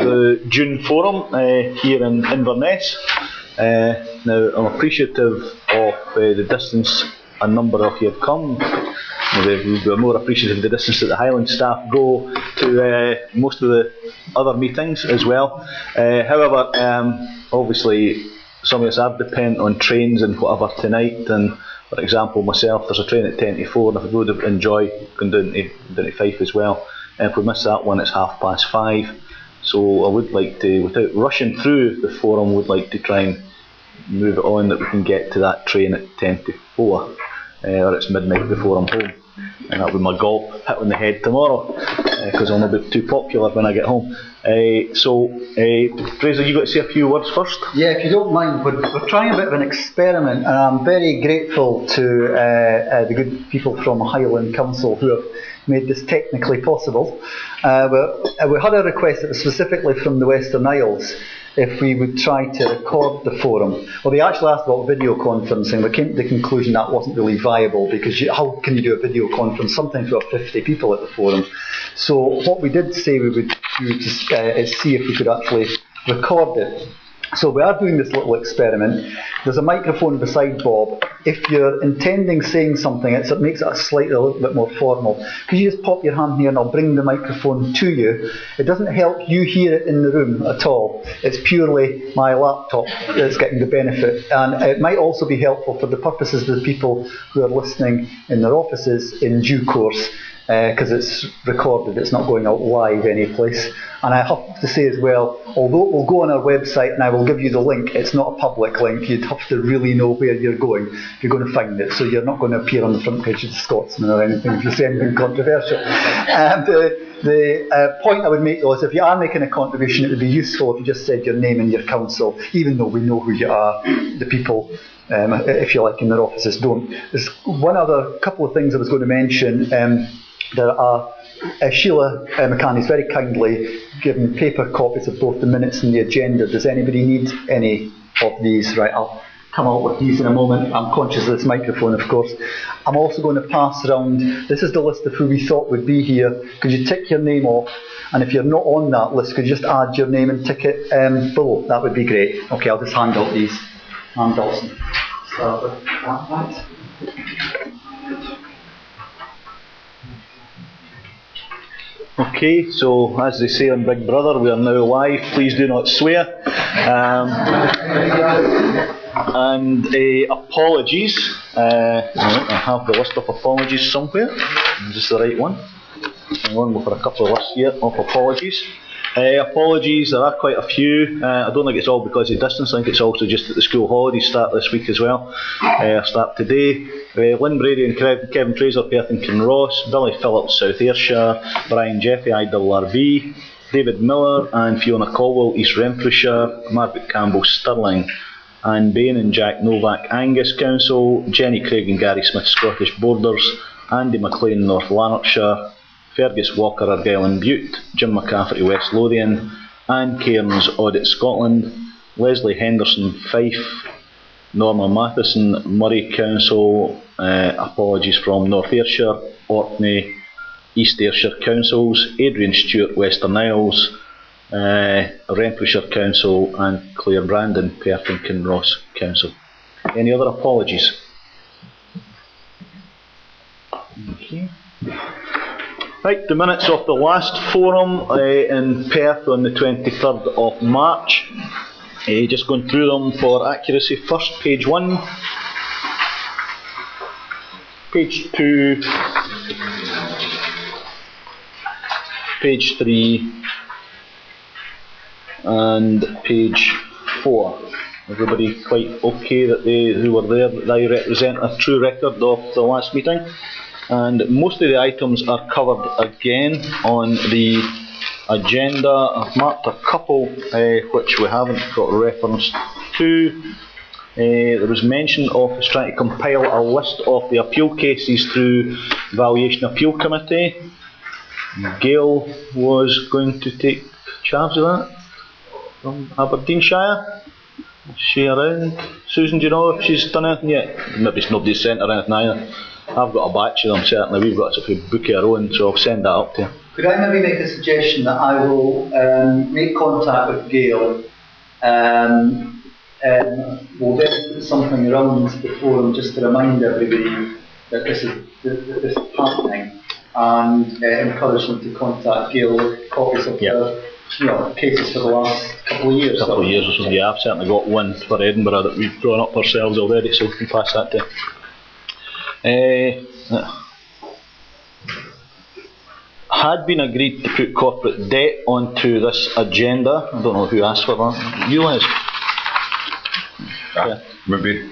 the June forum here in Inverness. Now, I'm appreciative of the distance a number of you have come. We're more appreciative of the distance that the Highland staff go to most of the other meetings as well. However, obviously, some of us are dependent on trains and whatever tonight. And for example, myself, there's a train at 10 to 4, and if I would enjoy going down to Fife as well. And if we miss that one, it's 5:30. So I would like to, without rushing through the forum, would like to try and move it on that we can get to that train at 10 to 4, or it's midnight before I'm home. And that'll be my golf hit on the head tomorrow, because I'll not be too popular when I get home. Fraser, you got to say a few words first? Yeah, if you don't mind, we're trying a bit of an experiment, and I'm very grateful to the good people from Highland Council who have made this technically possible. We had a request that was specifically from the Western Isles, if we would try to record the forum. Well, they actually asked about video conferencing. We came to the conclusion that wasn't really viable, because how can you do a video conference? Sometimes we have 50 people at the forum. So what we did say we would do is see if we could actually record it. So we are doing this little experiment. There's a microphone beside Bob. If you're intending saying something, it makes it a little bit more formal. Could you just pop your hand here and I'll bring the microphone to you? It doesn't help you hear it in the room at all. It's purely my laptop that's getting the benefit. And it might also be helpful for the purposes of the people who are listening in their offices in due course, because it's recorded, it's not going out live any place. And I have to say as well, although it will go on our website and I will give you the link, it's not a public link. You'd have to really know where you're going if you're going to find it. So you're not going to appear on the front page of the Scotsman or anything if you say anything controversial. And the point I would make though is if you are making a contribution, it would be useful if you just said your name and your council, even though we know who you are. The people, if you like, in their offices don't. There's one other couple of things I was going to mention. There are Sheila McCann has very kindly given paper copies of both the minutes and the agenda. Does anybody need any of these? Right, I'll come out with these in a moment. I'm conscious of this microphone, of course. I'm also going to pass around, this is the list of who we thought would be here. Could you tick your name off? And if you're not on that list, could you just add your name and tick it below? That would be great. Okay, I'll just hand out these. Anne Dawson. Start with that, right? Okay, so as they say on Big Brother, we are now live. Please do not swear. And apologies. I have the list of apologies somewhere. Is this the right one? Hang on, for a couple of lists here of apologies. Apologies, there are quite a few. I don't think it's all because of distance. I think it's also just that the school holidays start this week as well. Start today. Lynn Brady and Kevin Fraser, Perth and Kinross. Billy Phillips, South Ayrshire. Brian Jeffy, IRRV. David Miller and Fiona Caldwell, East Renfrewshire. Margaret Campbell, Stirling. Anne Bain and Jack Novak, Angus Council. Jenny Craig and Gary Smith, Scottish Borders. Andy McLean, North Lanarkshire. Fergus Walker, Argyll and Bute, Jim McCafferty, West Lothian, Anne Cairns, Audit Scotland, Leslie Henderson, Fife, Norma Matheson, Murray Council, apologies from North Ayrshire, Orkney, East Ayrshire Councils, Adrian Stewart, Western Isles, Renfrewshire Council, and Claire Brandon, Perth and Kinross Council. Any other apologies? Okay. Right, the minutes of the last forum in Perth on the 23rd of March. Just going through them for accuracy. First, page 1, page 2, page 3, and page 4. Everybody quite okay that they who were there, that they represent a true record of the last meeting? And most of the items are covered again on the agenda. I've marked a couple which we haven't got reference to. There was mention of us trying to compile a list of the appeal cases through Valuation Appeal Committee. Gail was going to take charge of that from Aberdeenshire. Is she around? Susan, do you know if she's done anything yet? Maybe nobody's sent her anything either. I've got a batch of them certainly. We've got a book of our own, so I'll send that up to her. Could I maybe make a suggestion that I will make contact with Gail? We'll then put something around the forum just to remind everybody that this is happening, and encourage them to contact Gail with copies of the cases for the last couple of years. Couple of years or so. Yeah, I've certainly got one for Edinburgh that we've drawn up ourselves already, so we can pass that to. Had been agreed to put corporate debt onto this agenda. I don't know who asked for that. You, Les? Maybe.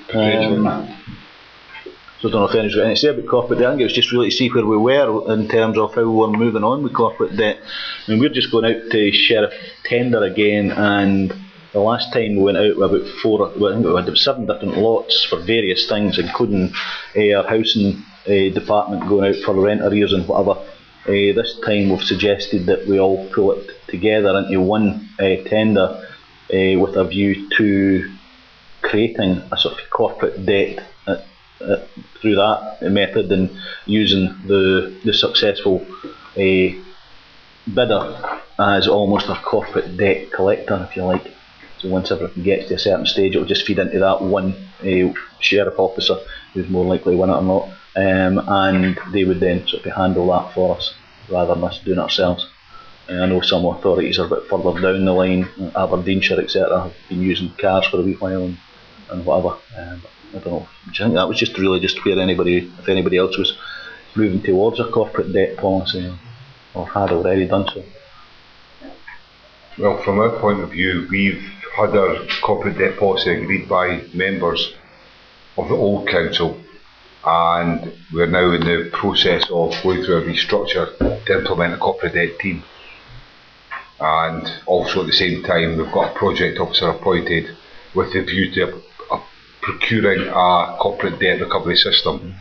So I don't know if anyone's got anything to say about corporate debt. I think it was just really to see where we were in terms of how we were moving on with corporate debt. I mean, we're just going out to sheriff tender again, and the last time we went out with about I think we had 7 different lots for various things, including our housing department going out for rent arrears and whatever. This time we've suggested that we all pull it together into one tender with a view to creating a sort of corporate debt through that method, and using the successful bidder as almost a corporate debt collector, if you like. So once everything gets to a certain stage, it will just feed into that one sheriff officer who's more likely to win it or not, and they would then sort of handle that for us rather than us doing it ourselves. I know some authorities are a bit further down the line, Aberdeenshire etc. have been using cars for a wee while and whatever. I don't know. Do you think that was just really just where if anybody else was moving towards a corporate debt policy, or had already done so? Well, from our point of view, we've had our corporate debt policy agreed by members of the old council, and we're now in the process of going through a restructure to implement a corporate debt team. And also at the same time, we've got a project officer appointed with the view to procuring a corporate debt recovery system.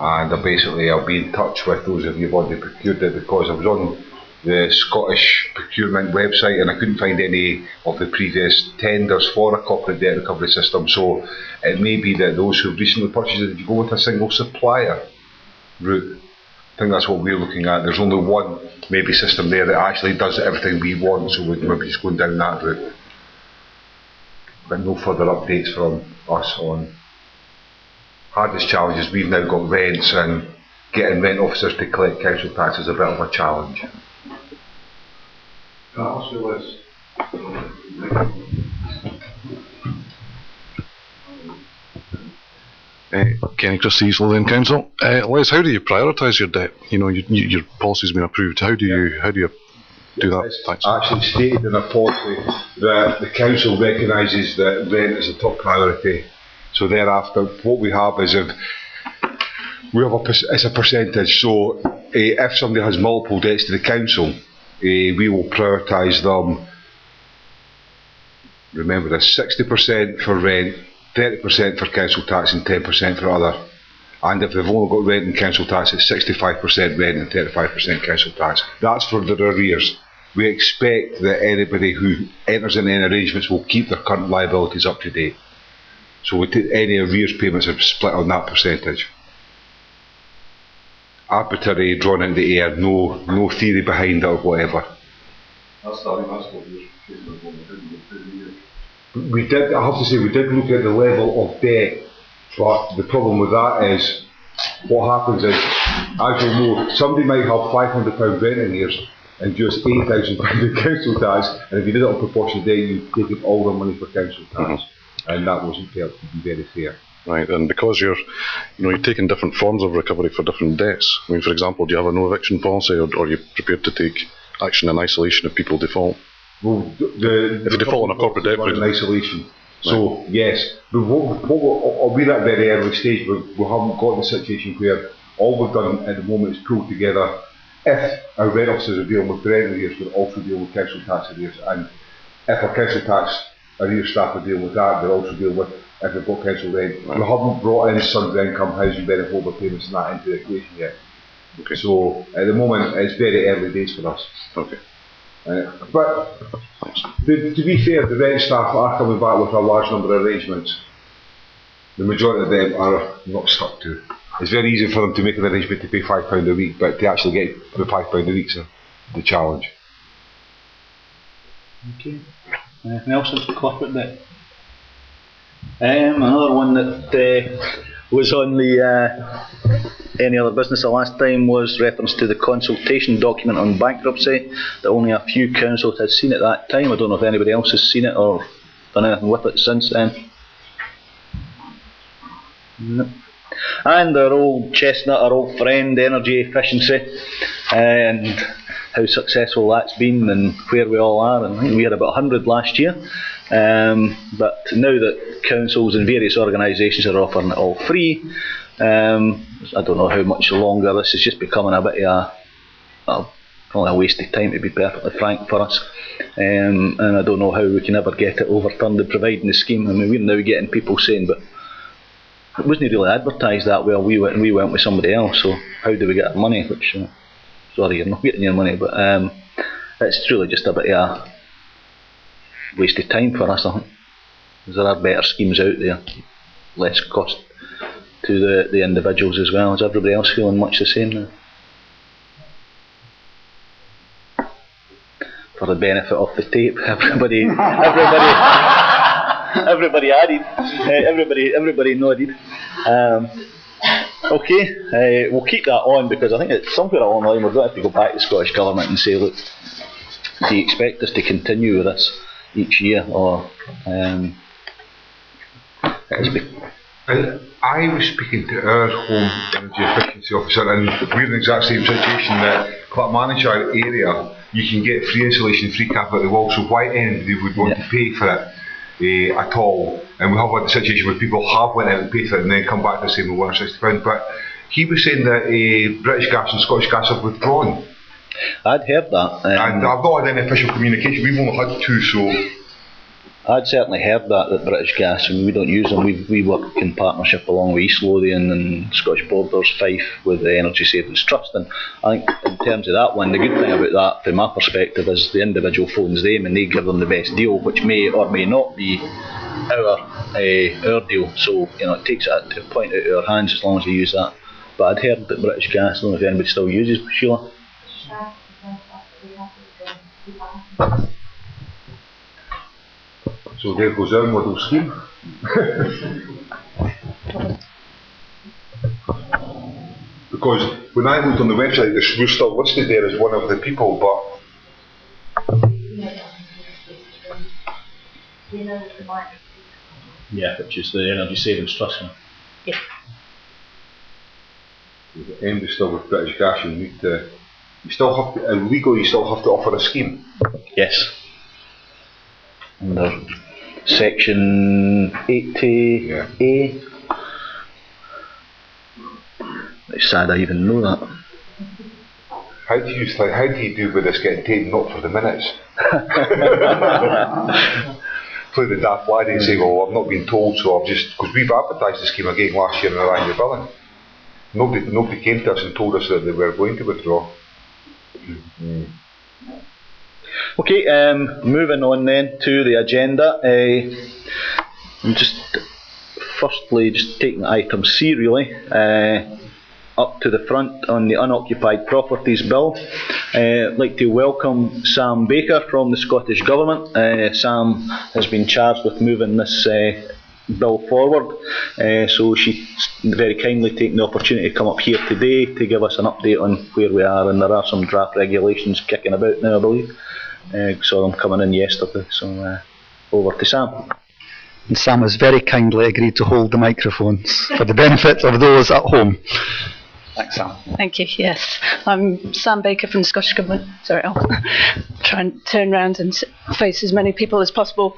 And I'll be in touch with those of you who've already procured it, because I was on the Scottish procurement website and I couldn't find any of the previous tenders for a corporate debt recovery system. So it may be that those who've recently purchased it, if you go with a single supplier route, I think that's what we're looking at. There's only one maybe system there that actually does everything we want, so we're maybe just going down that route. But no further updates from us on hardest challenges. We've now got rents, and getting rent officers to collect council tax is a bit of a challenge. Kenny Christie's, Lothian Council. Les, how do you prioritise your debt? You know, your policy's been approved. How do you do that? It's actually stated in a policy that the council recognises that rent is a top priority. So thereafter, what we have is it's a percentage. So if somebody has multiple debts to the council, we will prioritise them. Remember this: 60% for rent, 30% for council tax, and 10% for other. And if they've only got rent and council tax, it's 65% rent and 35% council tax. That's for their arrears. We expect that anybody who enters in any arrangements will keep their current liabilities up to date. So any arrears payments are split on that percentage. Arbitrary, drawn into the air, no theory behind it or whatever. We did, I have to say, we did look at the level of debt, but the problem with that is, what happens is, as you know, somebody might have £500 rent arrears and just £8,000 in council tax, and if you did it on proportion debt, you'd take all the money for council tax, and that wasn't felt to be very fair. Right, and because you're taking different forms of recovery for different debts. I mean, for example, do you have a no eviction policy, or are you prepared to take action in isolation if people default? Well, if you default on a corporate debt, in isolation. So yes, but we're at a very early stage. We haven't got the situation where all we've done at the moment is pull together. If our rent officers are dealing with rent arrears, we're also dealing with council tax arrears, and if our council tax arrears staff are dealing with that, they're also dealing with if they've got council rent. Right. We haven't brought in sundry income, housing benefit holder payments and that into the equation yet. Okay. So at the moment it's very early days for us. Okay. But to be fair, the rent staff are coming back with a large number of arrangements. The majority of them are not stuck to. It's very easy for them to make an arrangement to pay £5 a week, but to actually get the £5 a week's the challenge. Okay. Anything else on corporate debt? Another one that was on the any other business the last time was reference to the consultation document on bankruptcy that only a few councils had seen at that time. I don't know if anybody else has seen it or done anything with it since then. No. And our old chestnut, our old friend, energy efficiency, and how successful that's been and where we all are. And I think we had about 100 last year. But now that councils and various organisations are offering it all free, I don't know how much longer this is just becoming a bit of probably a waste of time, to be perfectly frank, for us. And I don't know how we can ever get it overturned and providing the scheme. I mean, we're now getting people saying, but it wasn't really advertised that well. We went with somebody else, so how do we get our money? Which, sorry, you're not getting your money, but it's really just a bit of a waste of time for us, I think. There are better schemes out there, less cost to the individuals as well. Is everybody else feeling much the same now? For the benefit of the tape, everybody added, everybody nodded. Okay, we'll keep that on because I think it's somewhere along the line we're going to have to go back to the Scottish Government and say, look, do you expect us to continue with this each year, or I was speaking to our home energy efficiency officer, and we're in the exact same situation that Clackmannanshire area, you can get free insulation, free cap at the wall, so why anybody would want to pay for it at all? And we have had the situation where people have went out and paid for it and then come back to say we want £60. But he was saying that British Gas and Scottish Gas have withdrawn. I'd heard that. And I've not had any official communication. We've only had two, so... I'd certainly heard that British Gas, and we don't use them. We work in partnership along with East Lothian and Scottish Borders, Fife, with the Energy Savings Trust. And I think in terms of that one, the good thing about that, from my perspective, is the individual phones them and they give them the best deal, which may or may not be our deal. So it takes it to a point out of our hands as long as we use that. But I'd heard that British Gas, I don't know if anybody still uses, Sheila. So there goes our model scheme. Because when I looked on the website, we're still listed there as one of the people, but... Yeah, which is the Energy Savings Trust. Yeah. The end is still with British Gas. You still have to, legally, you still have to offer a scheme. Yes. Under Section 80A. It's sad I even know that. How do you do with this getting taken not for the minutes? Play the daft laddie and say, well, I've not been told, so I've just, because we've advertised the scheme again last year in our annual billing. Nobody came to us and told us that they were going to withdraw. Okay, moving on then to the agenda. I'm just firstly just taking item C really up to the front on the Unoccupied Properties Bill. I'd like to welcome Sam Baker from the Scottish Government. Sam has been charged with moving this bill forward, so she's very kindly taken the opportunity to come up here today to give us an update on where we are, and there are some draft regulations kicking about now, I believe. Saw them coming in yesterday, so over to Sam. And Sam has very kindly agreed to hold the microphones for the benefit of those at home. Thanks, Sam. Thank you, yes. I'm Sam Baker from the Scottish Government. Sorry, I'll try and turn around and face as many people as possible.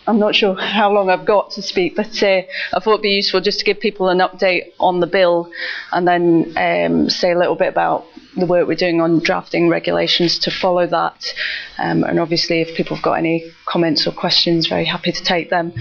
I'm not sure how long I've got to speak, but I thought it'd be useful just to give people an update on the bill and then say a little bit about the work we're doing on drafting regulations to follow that. And obviously, if people have got any comments or questions, very happy to take them.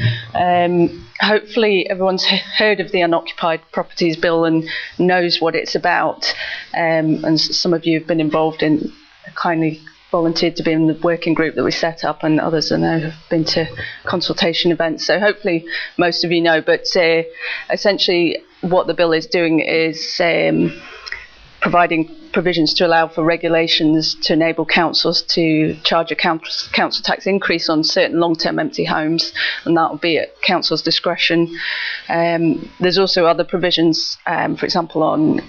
Hopefully, everyone's heard of the Unoccupied Properties Bill and knows what it's about. And some of you have been involved in kindly volunteered to be in the working group that we set up, and others I know have been to consultation events. So hopefully most of you know, but essentially what the bill is doing is providing provisions to allow for regulations to enable councils to charge a council tax increase on certain long-term empty homes, and that will be at council's discretion. There's also other provisions, for example, on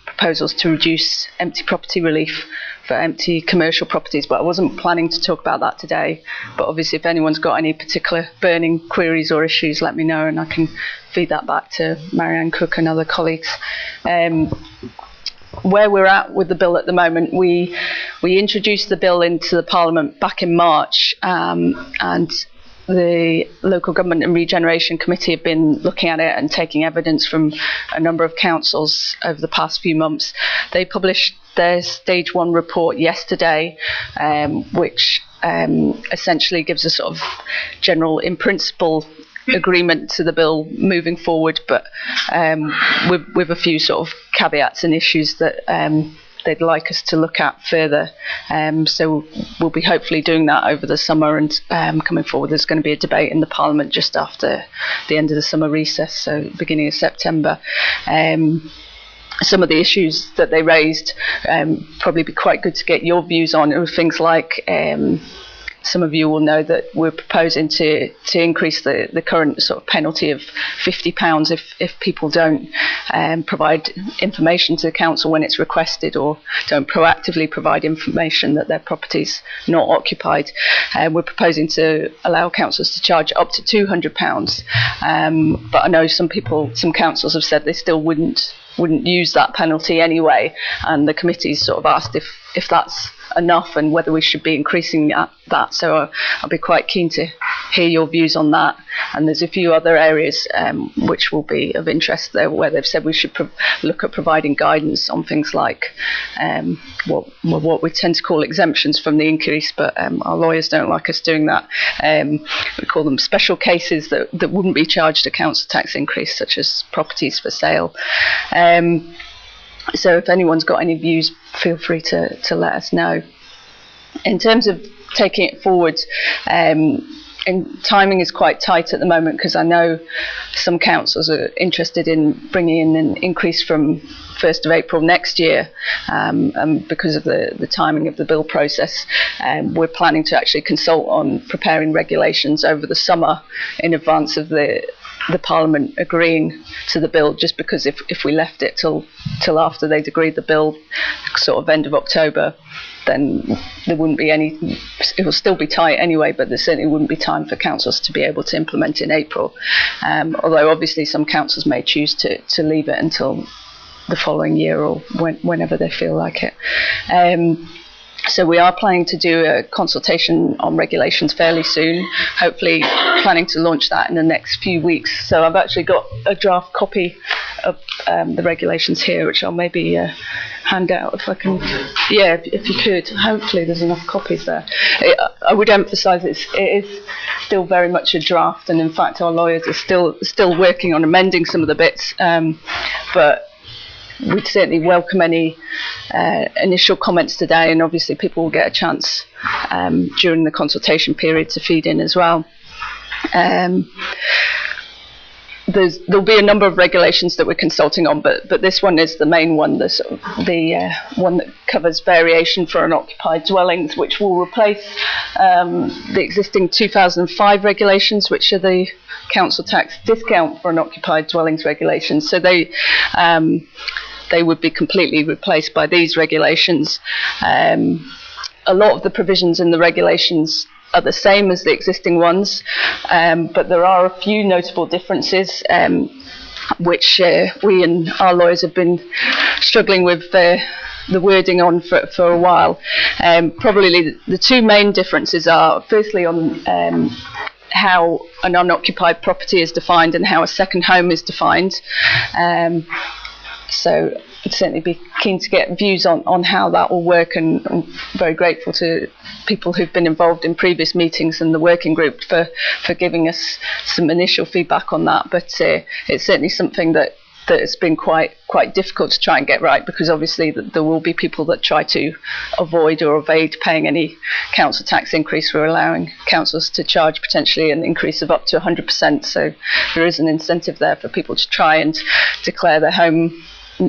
proposals to reduce empty property relief for empty commercial properties, but I wasn't planning to talk about that today. But obviously if anyone's got any particular burning queries or issues, let me know and I can feed that back to Marianne Cook and other colleagues. Where we're at with the bill at the moment, we introduced the bill into the Parliament back in March, and the Local Government and Regeneration Committee have been looking at it and taking evidence from a number of councils over the past few months. They published their Stage 1 report yesterday, which essentially gives a sort of general in principle agreement to the bill moving forward, but with a few sort of caveats and issues that they'd like us to look at further. So we'll be hopefully doing that over the summer, and coming forward there's going to be a debate in the Parliament just after the end of the summer recess, so beginning of September. Some of the issues that they raised probably be quite good to get your views on. It was things like some of you will know that we're proposing to increase the current sort of penalty of £50 if people don't provide information to the council when it's requested, or don't proactively provide information that their property's not occupied. We're proposing to allow councils to charge up to £200, but I know some councils have said they still wouldn't use that penalty anyway, and the committee's sort of asked if that's enough and whether we should be increasing that. So I'll be quite keen to hear your views on that. And there's a few other areas which will be of interest there, where they've said we should look at providing guidance on things like what we tend to call exemptions from the increase, but our lawyers don't like us doing that. We call them special cases that wouldn't be charged a council tax increase, such as properties for sale. So if anyone's got any views, feel free to let us know. In terms of taking it forward, and timing is quite tight at the moment, because I know some councils are interested in bringing in an increase from 1st of April next year, and because of the timing of the bill process, we're planning to actually consult on preparing regulations over the summer in advance of the Parliament agreeing to the bill, just because if we left it till after they'd agreed the bill, sort of end of October, then there wouldn't be any, it will still be tight anyway, but there certainly wouldn't be time for councils to be able to implement in April. Although obviously some councils may choose to leave it until the following year, or whenever they feel like it. So we are planning to do a consultation on regulations fairly soon, hopefully planning to launch that in the next few weeks. So I've actually got a draft copy of the regulations here, which I'll maybe hand out if I can. Yeah, if you could. Hopefully there's enough copies there. I would emphasise it is still very much a draft, and in fact our lawyers are still working on amending some of the bits, but we'd certainly welcome any initial comments today, and obviously people will get a chance during the consultation period to feed in as well. There'll be a number of regulations that we're consulting on, but this one is the main one, the one that covers variation for unoccupied dwellings, which will replace the existing 2005 regulations, which are the council tax discount for unoccupied dwellings regulations. So they would be completely replaced by these regulations. A lot of the provisions in the regulations are the same as the existing ones, but there are a few notable differences which we and our lawyers have been struggling with the wording on for a while. Probably the two main differences are firstly on how an unoccupied property is defined and how a second home is defined. So I'd certainly be keen to get views on how that will work, and I'm very grateful to people who've been involved in previous meetings and the working group for giving us some initial feedback on that. But it's certainly something that that it's been quite difficult to try and get right, because obviously there will be people that try to avoid or evade paying any council tax increase. We're allowing councils to charge potentially an increase of up to 100%, so there is an incentive there for people to try and declare their home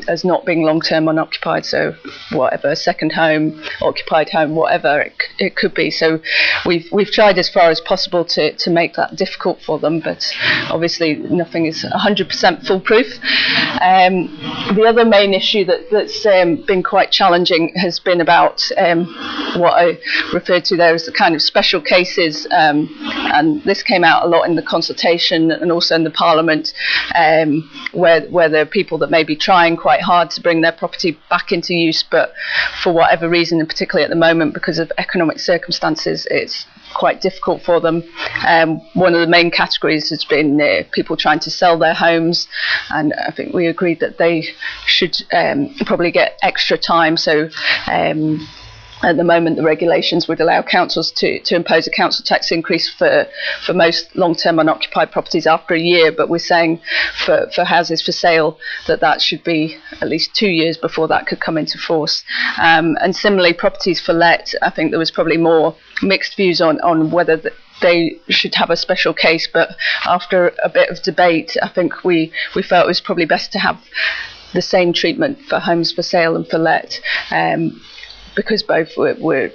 as not being long-term unoccupied, so whatever, second home, occupied home, whatever it could be. So we've tried as far as possible to make that difficult for them, but obviously nothing is 100% foolproof. The other main issue that's been quite challenging has been about what I referred to there as the kind of special cases, and this came out a lot in the consultation and also in the Parliament, where there are people that may be trying quite hard to bring their property back into use, but for whatever reason, and particularly at the moment because of economic circumstances, it's quite difficult for them. One of the main categories has been people trying to sell their homes, and I think we agreed that they should probably get extra time. So at the moment, the regulations would allow councils to impose a council tax increase for most long-term unoccupied properties after a year, but we're saying for houses for sale that should be at least 2 years before that could come into force. And similarly, properties for let, I think there was probably more mixed views on whether they should have a special case, but after a bit of debate, I think we felt it was probably best to have the same treatment for homes for sale and for let, because both were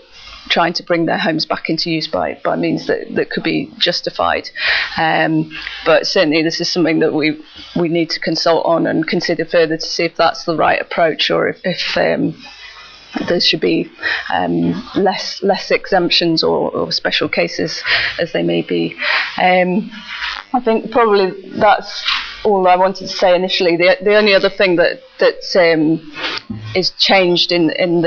trying to bring their homes back into use by means that could be justified. But certainly this is something that we need to consult on and consider further to see if that's the right approach, or if there should be less exemptions or special cases as they may be. I think probably that's all I wanted to say initially. The only other thing that is changed in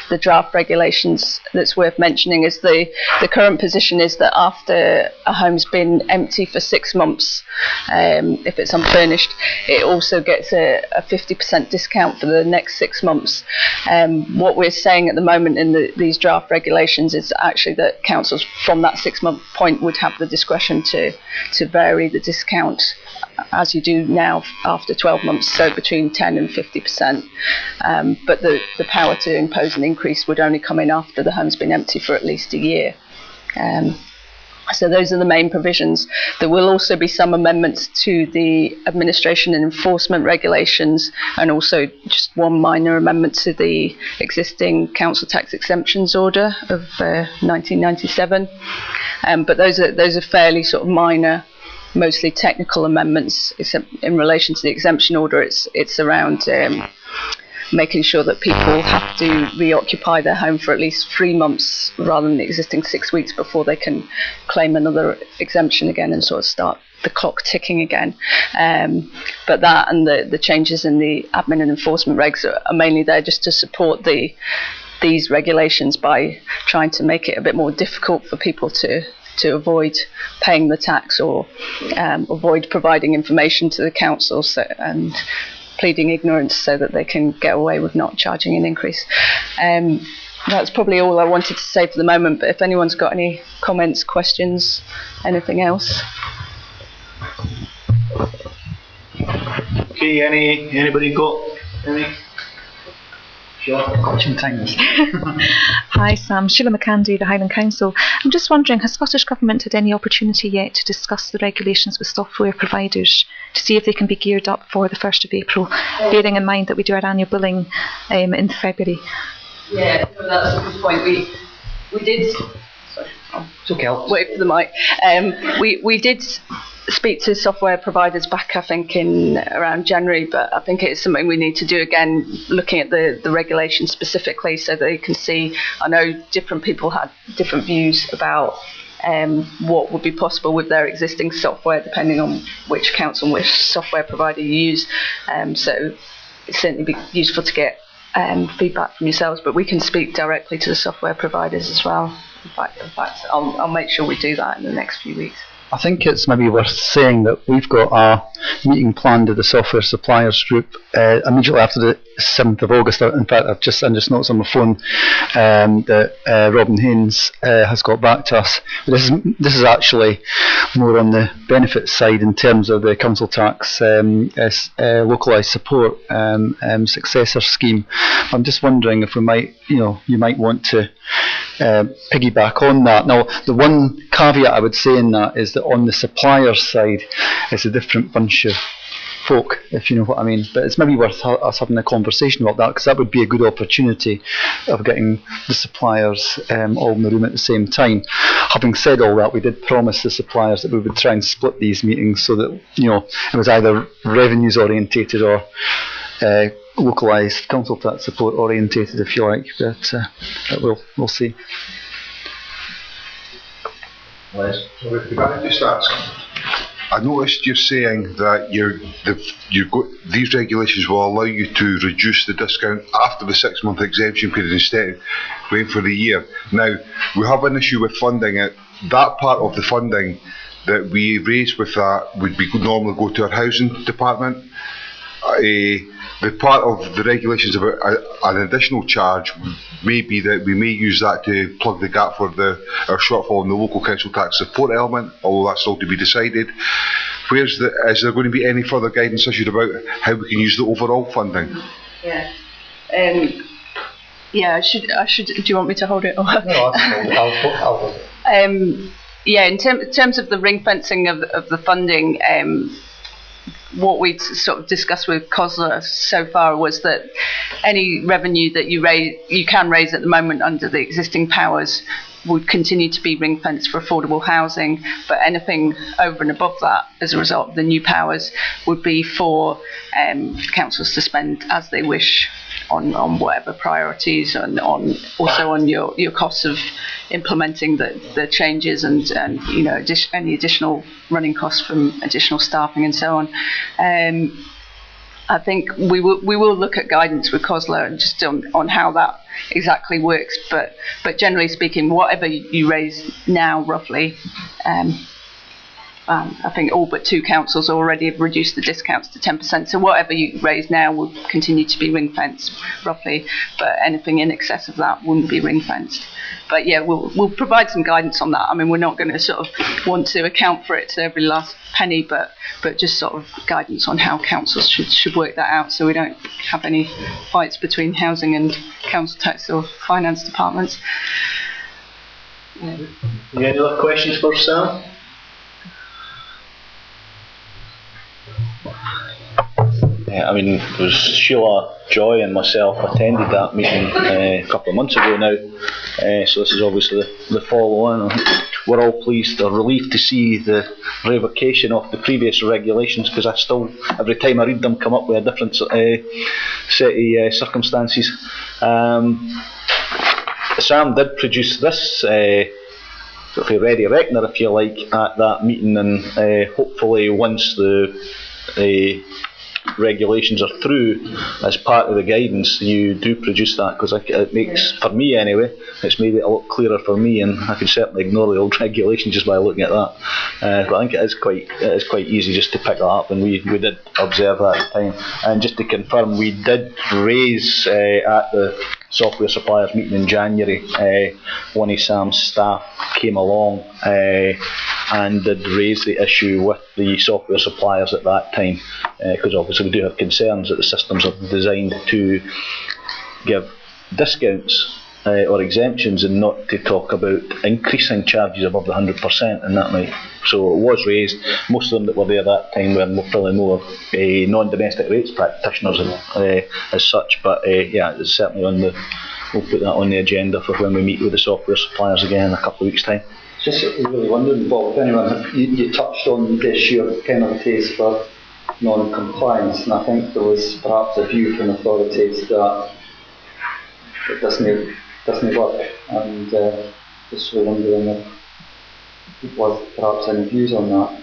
the draft regulations that's worth mentioning is the current position is that after a home's been empty for 6 months, if it's unfurnished, it also gets a 50% discount for the next 6 months. What we're saying at the moment in these draft regulations is actually that councils from that 6 month point would have the discretion to vary the discount as you do now after 12 months, so between 10 and 50%. But the power to impose an increase would only come in after the home's been empty for at least a year. So those are the main provisions. There will also be some amendments to the administration and enforcement regulations, and also just one minor amendment to the existing council tax exemptions order of 1997. But those are fairly sort of minor, mostly technical amendments. Except in relation to the exemption order, it's around making sure that people have to reoccupy their home for at least 3 months rather than the existing 6 weeks before they can claim another exemption again and sort of start the clock ticking again. But that and the changes in the admin and enforcement regs are mainly there just to support these regulations by trying to make it a bit more difficult for people to avoid paying the tax or avoid providing information to the council and pleading ignorance so that they can get away with not charging an increase. That's probably all I wanted to say for the moment, but if anyone's got any comments, questions, anything else. Okay, anybody got any? Watching times. Hi Sam, Sheila McCandy, the Highland Council. I'm just wondering, has Scottish Government had any opportunity yet to discuss the regulations with software providers to see if they can be geared up for the 1st of April, bearing in mind that we do our annual billing in February? Yeah, that's a good point. We did. Sorry, It's okay, I'll wait for the mic. We did speak to software providers back, I think, in around January, but I think it's something we need to do again, looking at the regulations specifically so they can see. I know different people had different views about what would be possible with their existing software depending on which council and which software provider you use. So it'd certainly be useful to get feedback from yourselves, but we can speak directly to the software providers as well. In fact, I'll make sure we do that in the next few weeks. I think it's maybe worth saying that we've got a meeting planned with the software suppliers group immediately after the 7th of August. In fact, I just noticed on my phone that Robin Haynes has got back to us. But this is actually more on the benefits side in terms of the council tax localised support successor scheme. I'm just wondering if we might, you might want to piggyback on that. Now, the one caveat I would say in that is that on the supplier side, it's a different bunch of folk, if you know what I mean. But it's maybe worth us having a conversation about that, because that would be a good opportunity of getting the suppliers all in the room at the same time. Having said all that, we did promise the suppliers that we would try and split these meetings so that it was either revenues orientated or localised council tax support orientated, if you like. But we'll see. Can I just ask? I noticed you're saying that these regulations will allow you to reduce the discount after the 6-month exemption period instead of waiting for the year. Now, we have an issue with funding it. That part of the funding that we raise with that would be normally go to our housing department. The part of the regulations about an additional charge may be that we may use that to plug the gap for our shortfall in the local council tax support element, although that's still to be decided. Is there going to be any further guidance issued about how we can use the overall funding? Yeah. I should. Do you want me to hold it? Or? No, I'll hold it. In terms of the ring fencing of the funding, what we sort of discussed with COSLA so far was that any revenue that you can raise at the moment under the existing powers would continue to be ring fenced for affordable housing, but anything over and above that as a result of the new powers would be for councils to spend as they wish on whatever priorities and also on your costs of implementing the changes and any additional running costs from additional staffing and so on. I think we will look at guidance with COSLA and just on how that exactly works, but generally speaking, whatever you raise now roughly, I think all but 2 councils already have reduced the discounts to 10%. So whatever you raise now will continue to be ring fenced roughly, but anything in excess of that wouldn't be ring fenced. But yeah, we'll provide some guidance on that. I mean, we're not going to sort of want to account for it to every last penny, but just sort of guidance on how councils should work that out, so we don't have any fights between housing and council tax or finance departments. Any other questions for Sam? I mean, it was Sheila Joy and myself attended that meeting a couple of months ago now, so this is obviously the follow-on. We're all pleased or relieved to see the revocation of the previous regulations, because I still, every time I read them, come up with a different set of circumstances. Sam did produce this sort of ready reckoner, if you like, at that meeting, and hopefully once the regulations are through as part of the guidance, you do produce that, because it makes, for me anyway, it's made it a lot clearer for me, and I can certainly ignore the old regulations just by looking at that. But I think it is quite easy just to pick that up, and we did observe that at the time. And just to confirm, we did raise at the software suppliers meeting in January, one of Sam's staff came along and did raise the issue with the software suppliers at that time, because obviously we do have concerns that the systems are designed to give discounts or exemptions and not to talk about increasing charges above the 100%, and that might. So it was raised. Most of them that were there that time were probably more non-domestic rates practitioners as such, but yeah, it's certainly on the. We'll put that on the agenda for when we meet with the software suppliers again in a couple of weeks' time. Just really wondering, Bob, if anyone, you touched on the issue of penalties for non-compliance, and I think there was perhaps a view from authorities that it doesn't work, and just really wondering if there was perhaps any views on that.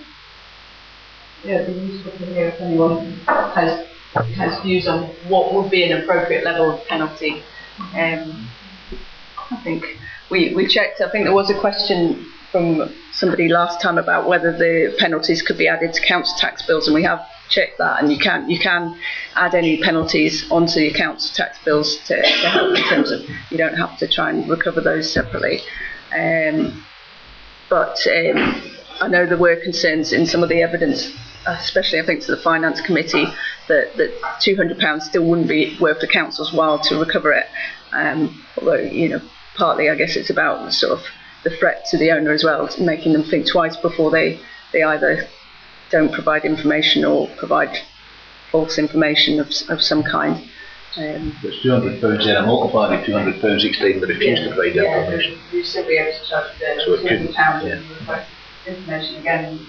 Yeah, it'd be useful to hear if anyone has views on what would be an appropriate level of penalty. I think we checked. I think there was a question from somebody last time about whether the penalties could be added to council tax bills, and we have checked that, and you can add any penalties onto your council tax bills to help in terms of you don't have to try and recover those separately. But I know there were concerns in some of the evidence, especially I think to the Finance Committee, that £200 still wouldn't be worth the council's while to recover it. Although, partly I guess it's about sort of the threat to the owner as well, making them think twice before they either don't provide information or provide false information of some kind. It's £200 then, and multiply by £200 each time they refuse to provide information. You should be able to charge So it could, and request information again.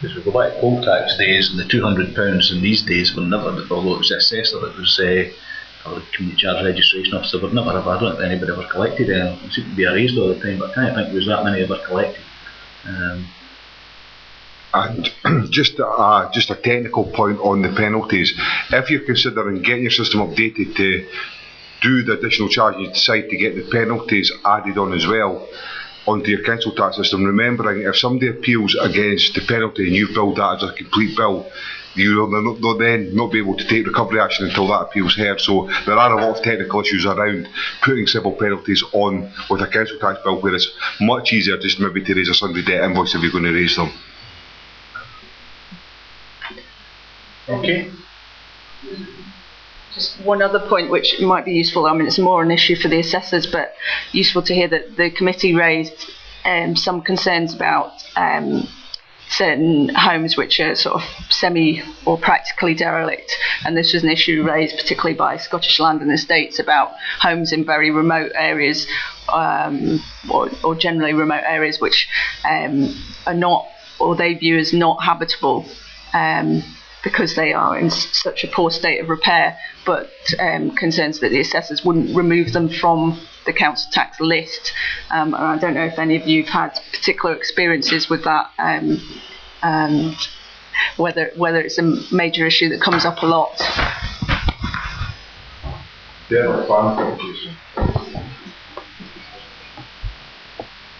Because we go back to poll tax days, and the £200 in these days were never, although it was the assessor that was or the community charge registration officer, would never have, I don't think anybody ever collected anything. It seemed to be erased all the time, but I can't think there was that many ever collected. And just a technical point on the penalties. If you're considering getting your system updated to do the additional charge, you decide to get the penalties added on as well onto your council tax system, remembering if somebody appeals against the penalty and you billed that as a complete bill, you will then not be able to take recovery action until that appeal's heard. So there are a lot of technical issues around putting civil penalties on with a council tax bill, where it's much easier just maybe to raise a sundry debt invoice if you're going to raise them. Okay. Just one other point which might be useful, I mean it's more an issue for the assessors, but useful to hear that the committee raised some concerns about certain homes which are sort of semi or practically derelict, and this was an issue raised particularly by Scottish Land and Estates about homes in very remote areas or generally remote areas which are not, or they view as not habitable because they are in such a poor state of repair, but concerns that the assessors wouldn't remove them from the council tax list. And I don't know if any of you have had particular experiences with that, whether it's a major issue that comes up a lot.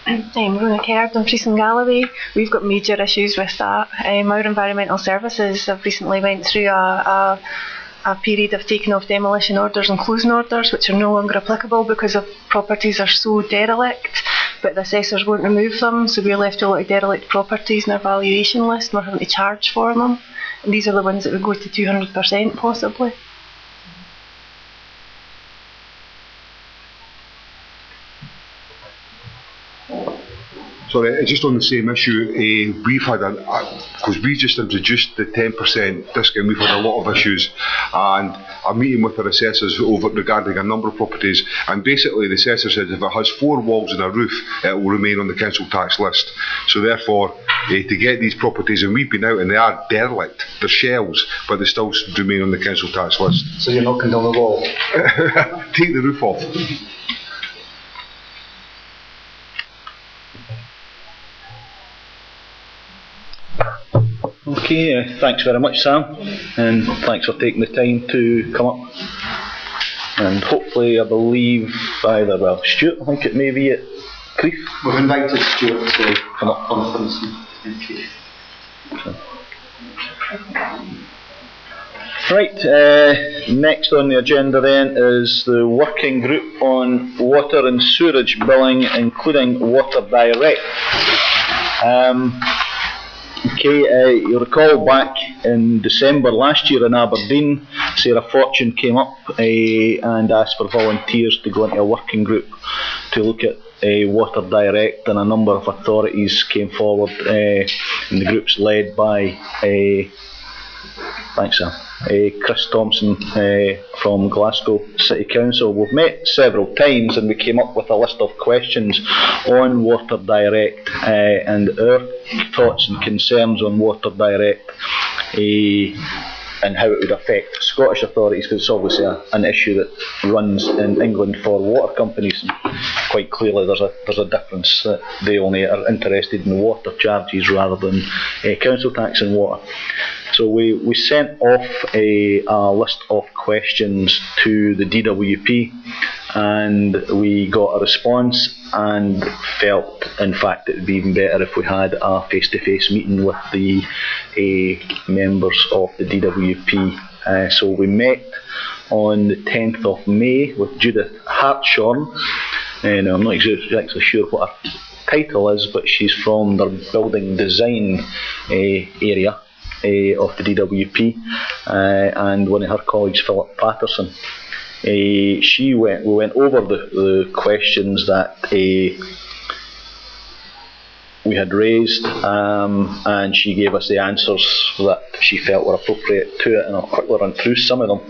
I'm Rona Caird, I'm Friesen Galloway. We've got major issues with that. Our environmental services have recently went through a period of taking off demolition orders and closing orders, which are no longer applicable because of properties are so derelict, but the assessors won't remove them, so we're left with a lot of derelict properties in our valuation list and we're having to charge for them. And these are the ones that would go to 200% possibly. Sorry, just on the same issue, we've had, because we just introduced the 10% discount, we've had a lot of issues, and I'm meeting with our assessors regarding a number of properties, and basically the assessor says if it has 4 walls and a roof, it will remain on the council tax list. So therefore, to get these properties, and we've been out and they are derelict, they're shells, but they still remain on the council tax list. So you're knocking down the wall? Take the roof off. Okay, thanks very much, Sam, and thanks for taking the time to come up. And hopefully, I believe either, well, Stuart, I think it may be at Crieff. We've invited Stuart to come up on the Crieff. Right, next on the agenda then is the working group on water and sewerage billing, including Water Direct. Okay, you recall back in December last year in Aberdeen, Sarah Fortune came up and asked for volunteers to go into a working group to look at Water Direct, and a number of authorities came forward, and the group's led by thanks Sam, Chris Thompson from Glasgow City Council. We've met several times and we came up with a list of questions on Water Direct and our thoughts and concerns on Water Direct and how it would affect Scottish authorities, because it's obviously an issue that runs in England for water companies. And quite clearly there's a difference that they only are interested in water charges rather than council tax and water. So we sent off a list of questions to the DWP, and we got a response and felt, in fact, it would be even better if we had a face-to-face meeting with the members of the DWP. So we met on the 10th of May with Judith Hartshorn. And I'm not exactly sure what her title is, but she's from the building design area of the DWP, and one of her colleagues, Philip Patterson. We went over the questions that we had raised, and she gave us the answers that she felt were appropriate to it, and I'll quickly run through some of them.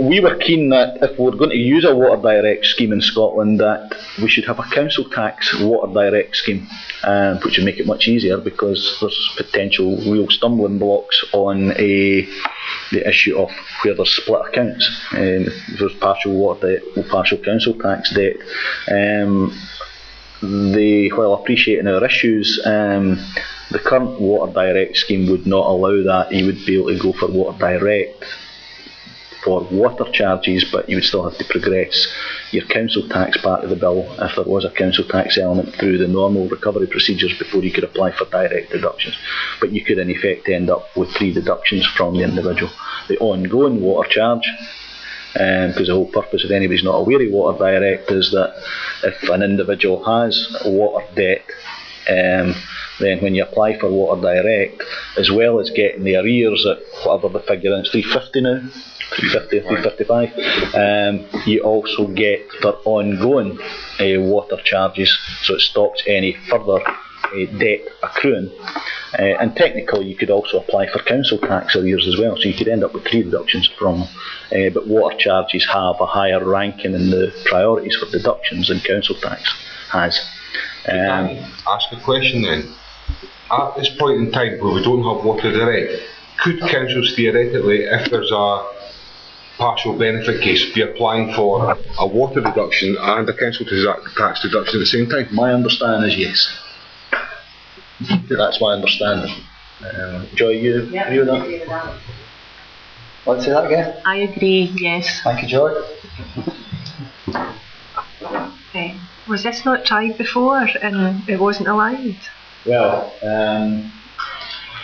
We were keen that if we were going to use a water direct scheme in Scotland, that we should have a council tax water direct scheme, which would make it much easier, because there's potential real stumbling blocks on the issue of where there's split accounts. If there's partial water debt or partial council tax debt, while appreciating our issues, the current water direct scheme would not allow that. You would be able to go for water direct for water charges, but you would still have to progress your council tax part of the bill, if there was a council tax element, through the normal recovery procedures before you could apply for direct deductions. But you could in effect end up with 3 deductions from the individual. The ongoing water charge, because the whole purpose, if anybody's not aware of water direct, is that if an individual has water debt, then when you apply for water direct, as well as getting the arrears at whatever the figure is, 350 now, 350 or 355, you also get their ongoing water charges, so it stops any further debt accruing. And technically you could also apply for council tax arrears as well, so you could end up with 3 deductions from, but water charges have a higher ranking in the priorities for deductions than council tax has. Can I ask a question then? At this point in time where we don't have water direct, could councils theoretically, if there's a partial benefit case, be applying for a water deduction and a council tax deduction at the same time? My understanding is yes. That's my understanding. Joy, you agree with that? Want to say that again? I agree, yes. Thank you, Joy. Was this not tried before and it wasn't allowed? Well,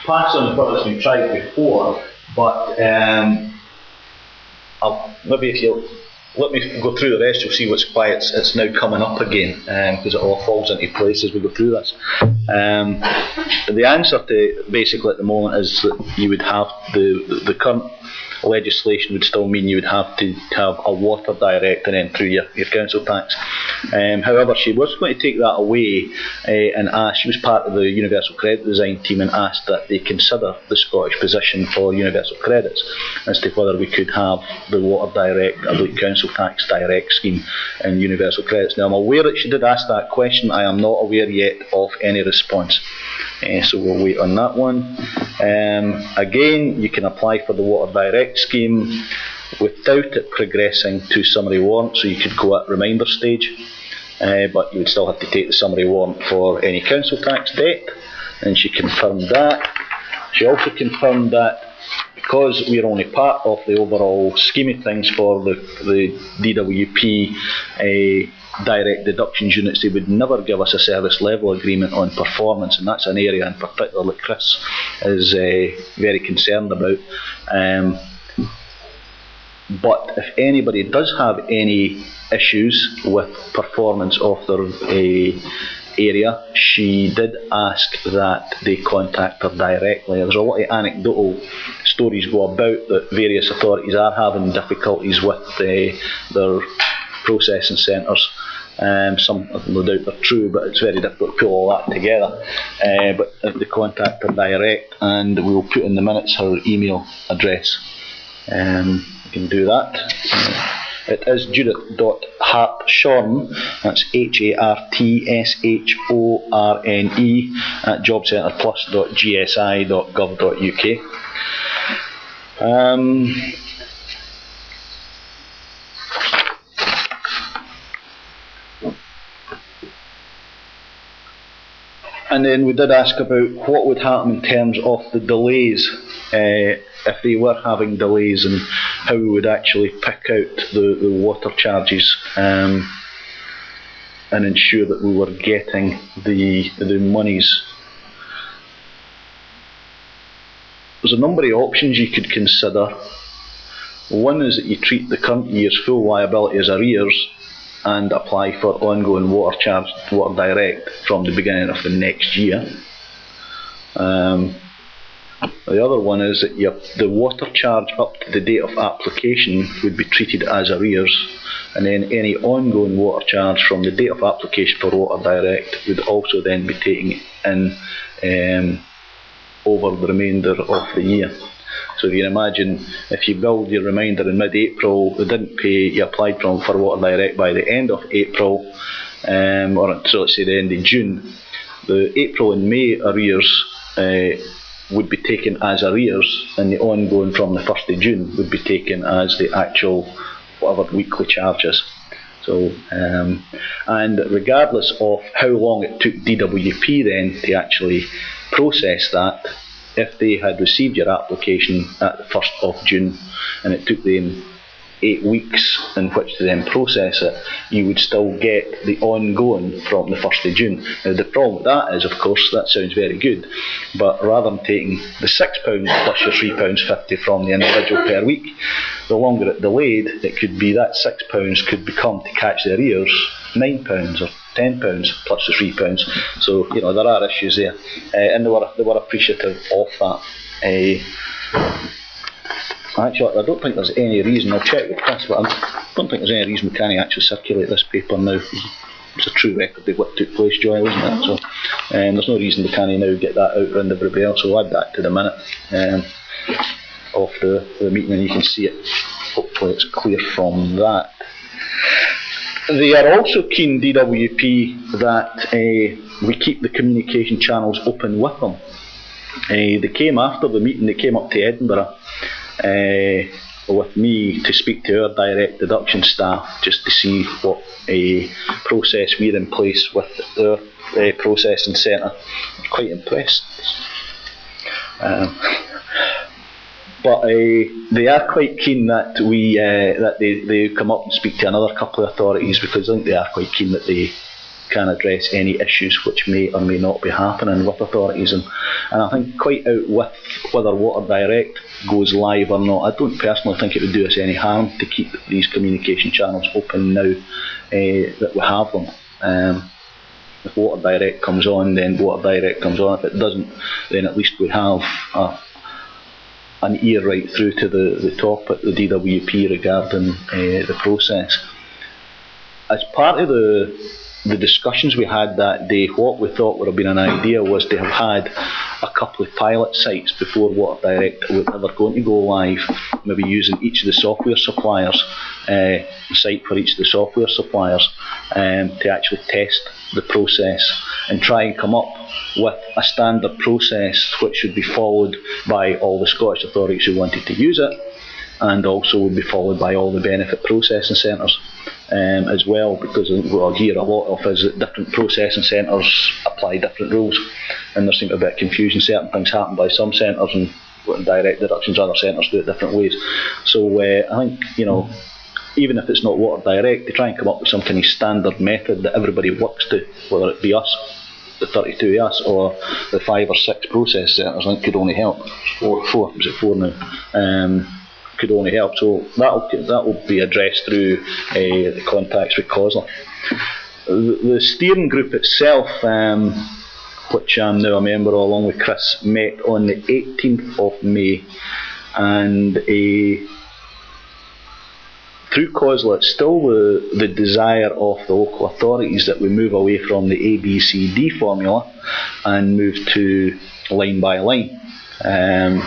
Patterson has been tried before, but maybe if you let me go through the rest, you'll see why it's now coming up again, because it all falls into place as we go through this. The answer to basically at the moment is that you would have the current legislation would still mean you would have to have a water direct and then through your council tax. However, she was going to take that away and asked, she was part of the Universal Credit Design team, and asked that they consider the Scottish position for universal credits as to whether we could have the water direct or the council tax direct scheme and universal credits. Now I'm aware that she did ask that question. I am not aware yet of any response. So we'll wait on that one. Again, you can apply for the water direct scheme without it progressing to summary warrant, so you could go at reminder stage, but you would still have to take the summary warrant for any council tax debt, and she confirmed that. She also confirmed that because we are only part of the overall scheme of things for the DWP direct deductions units, they would never give us a service level agreement on performance, and that's an area in particular that Chris is very concerned about. But if anybody does have any issues with performance of their area, she did ask that they contact her directly. There's a lot of anecdotal stories go about that various authorities are having difficulties with their processing centres. Some no doubt they're true, but it's very difficult to put all that together. But they contact her direct, and we will put in the minutes her email address. You can do that. It is judith.hartshorne, that's HARTSHORNE, at jobcenterplus.gsi.gov.uk. And then we did ask about what would happen in terms of the delays, if they were having delays, and how we would actually pick out the water charges and ensure that we were getting the monies. There's a number of options you could consider. One is that you treat the current year's full liability as arrears and apply for ongoing water direct from the beginning of the next year. The other one is that the water charge up to the date of application would be treated as arrears, and then any ongoing water charge from the date of application for water direct would also then be taken in over the remainder of the year. So if you can imagine, if you build your remainder in mid-April, they didn't pay, you applied for water direct by the end of April, or until let's say the end of June, the April and May arrears would be taken as arrears, and the ongoing from the 1st of June would be taken as the actual whatever weekly charges. So, and regardless of how long it took DWP then to actually process that, if they had received your application at the 1st of June and it took them 8 weeks in which to then process it, you would still get the ongoing from the 1st of June. Now the problem with that is, of course, that sounds very good, but rather than taking the £6 plus your £3.50 from the individual per week, the longer it delayed, it could be that £6 could become, to catch the arrears, £9 or £10 plus the £3. So, you know, there are issues there, and they were appreciative of that. Actually, I don't think there's any reason, I'll check with Chris, but I don't think there's any reason we can't actually circulate this paper now. It's a true record of what took place, Joy, wasn't it? So there's no reason we can't now get that out around everybody else, so we'll add that to the minute of the meeting, and you can see it. Hopefully it's clear from that. They are also keen, DWP, that we keep the communication channels open with them. They came after the meeting, they came up to Edinburgh with me to speak to our direct deduction staff, just to see what process we're in place with their processing centre. I'm quite impressed. But they are quite keen that we that they come up and speak to another couple of authorities, because I think they are quite keen that they can address any issues which may or may not be happening with authorities, and I think quite out with whether Water Direct goes live or not. I don't personally think it would do us any harm to keep these communication channels open now that we have them. If Water Direct comes on, then Water Direct comes on. If it doesn't, then at least we have an ear right through to the top at the DWP regarding the process. As part of the discussions we had that day, what we thought would have been an idea was to have had a couple of pilot sites before Water Direct were ever going to go live, maybe using each of the software suppliers, a site for each of the software suppliers, to actually test the process and try and come up with a standard process which should be followed by all the Scottish authorities who wanted to use it, and also would be followed by all the benefit processing centres as well, because what I hear a lot of is that different processing centres apply different rules, and there seems to be a bit of confusion. Certain things happen by some centres and direct deductions other centres do it different ways. So I think, you know, even if it's not Water Direct, to try and come up with some kind of standard method that everybody works to, whether it be us, the 32 of us, or the 5 or 6 process centres, I think could only help. Four, is it 4 now? Could only help. So that will be addressed through the contacts with COSLA. The steering group itself, which I'm now a member of along with Chris, met on the 18th of May, and through COSLA it's still the desire of the local authorities that we move away from the ABCD formula and move to line by line. And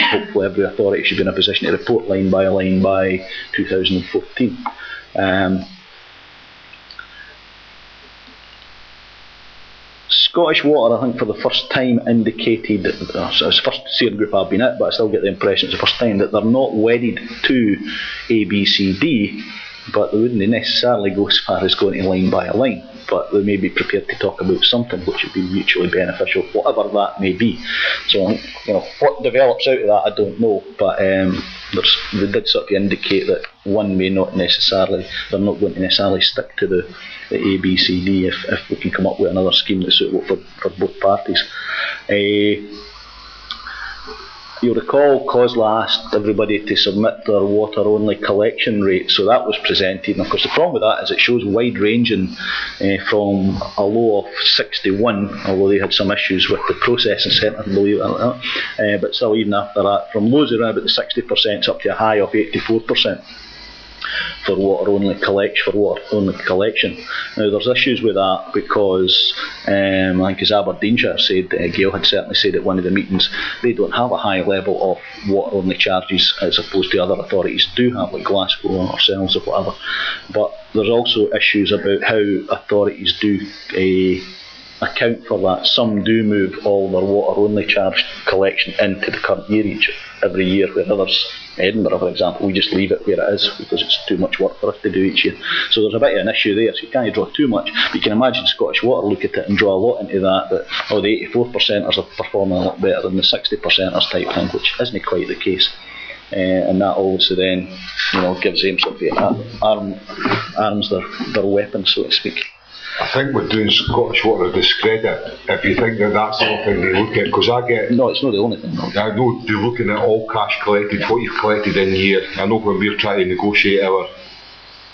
hopefully every authority should be in a position to report line by 2014. Scottish Water, I think, for the first time indicated, it's the first steering group I've been at, but I still get the impression it's the first time that they're not wedded to ABCD, but they wouldn't necessarily go as far as going to line by line. But they may be prepared to talk about something which would be mutually beneficial, whatever that may be. So, what develops out of that, I don't know. But they did sort of indicate that one may not necessarily, they're not going to necessarily stick to the A, B, C, D if we can come up with another scheme that's suitable for both parties. You'll recall COSLA asked everybody to submit their water-only collection rate, so that was presented. And of course, the problem with that is it shows wide-ranging from a low of 61, although they had some issues with the processing centre, believe it or not. But still, even after that, from lows around about the 60% up to a high of 84%. For water-only collection. Now, there's issues with that because I think as Aberdeenshire said, Gail had certainly said at one of the meetings, they don't have a high level of water-only charges as opposed to other authorities do have, like Glasgow or ourselves or whatever. But there's also issues about how authorities do account for that. Some do move all their water-only charge collection into the current year every year, where others, Edinburgh for example, we just leave it where it is because it's too much work for us to do each year. So there's a bit of an issue there, so you can't draw too much. But you can imagine Scottish Water look at it and draw a lot into that the 84%ers are performing a lot better than the 60%ers type thing, which isn't quite the case. And that obviously then gives them sort of arms their weapon, so to speak. I think we're doing Scottish Water a discredit if you think that that's the only thing they look at, because I get... No, it's not the only thing. No. I know they're looking at all cash collected, what you've collected in the year. I know when we're trying to negotiate our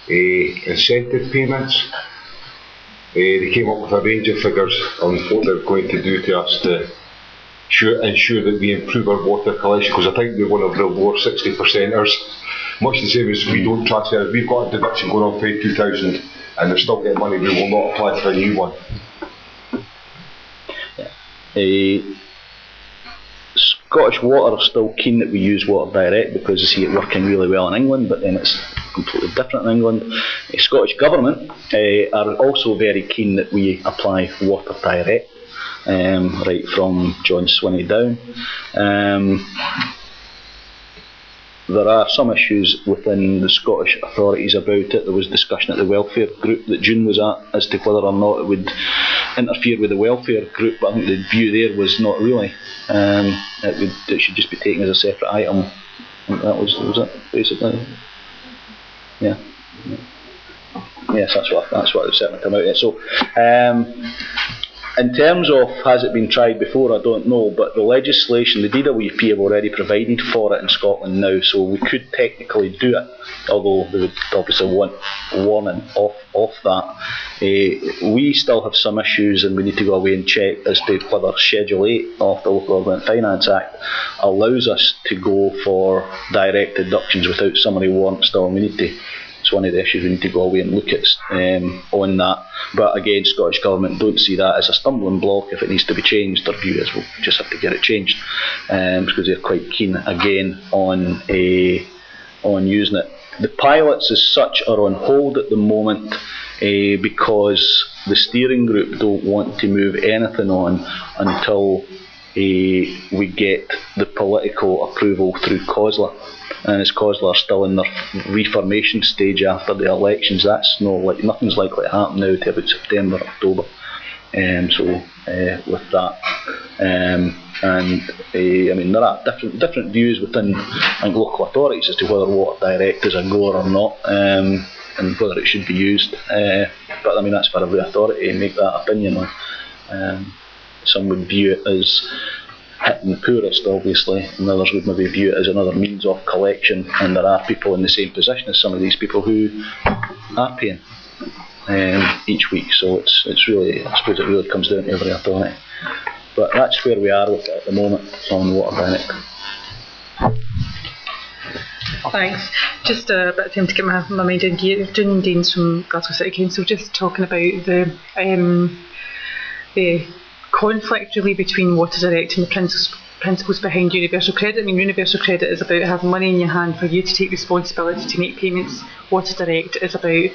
incentive payments, they came up with a range of figures on what they're going to do to us to ensure that we improve our water collection, because I think we're one of the lower 60%ers, much the same as we don't transfer. We've got a deduction going on for 2,000 and they're still getting money, we will not apply for a new one. Scottish Water are still keen that we use Water Direct because they see it working really well in England, but then it's completely different in England. The Scottish Government are also very keen that we apply Water Direct, right from John Swinney down. There are some issues within the Scottish authorities about it. There was discussion at the welfare group that June was at as to whether or not it would interfere with the welfare group, but I think the view there was not really. It should just be taken as a separate item. I think that was it, basically. Yeah. Yes, that's what it would certainly come out of. So, in terms of has it been tried before, I don't know, but the legislation, the DWP have already provided for it in Scotland now, so we could technically do it, although they would obviously want a warning off that. We still have some issues and we need to go away and check as to whether Schedule 8 of the Local Government Finance Act allows us to go for direct deductions without summary warrant still, and we need to. It's one of the issues we need to go away and look at on that. But again, Scottish Government don't see that as a stumbling block if it needs to be changed. Their view is we'll just have to get it changed because they're quite keen again on using it. The pilots as such are on hold at the moment because the steering group don't want to move anything on until we get the political approval through COSLA. And as COSLA are still in their reformation stage after the elections, that's nothing's likely to happen now to about September, October. With that, I mean there are different views within local authorities as to whether Water Direct is a goer or not, and whether it should be used. But I mean that's for every authority to make that opinion on. Some would view it as hitting the poorest, obviously, and others would maybe view it as another means of collection, and there are people in the same position as some of these people who are paying each week, so it's really, I suppose it really comes down to every authority. But that's where we are with it at the moment on Water Direct. Thanks. Just a bit of time to get my mind in gear. June Deans from Glasgow City Council, just talking about the conflict really between Water Direct and the principles behind universal credit. I mean, universal credit is about having money in your hand for you to take responsibility to make payments. Water Direct is about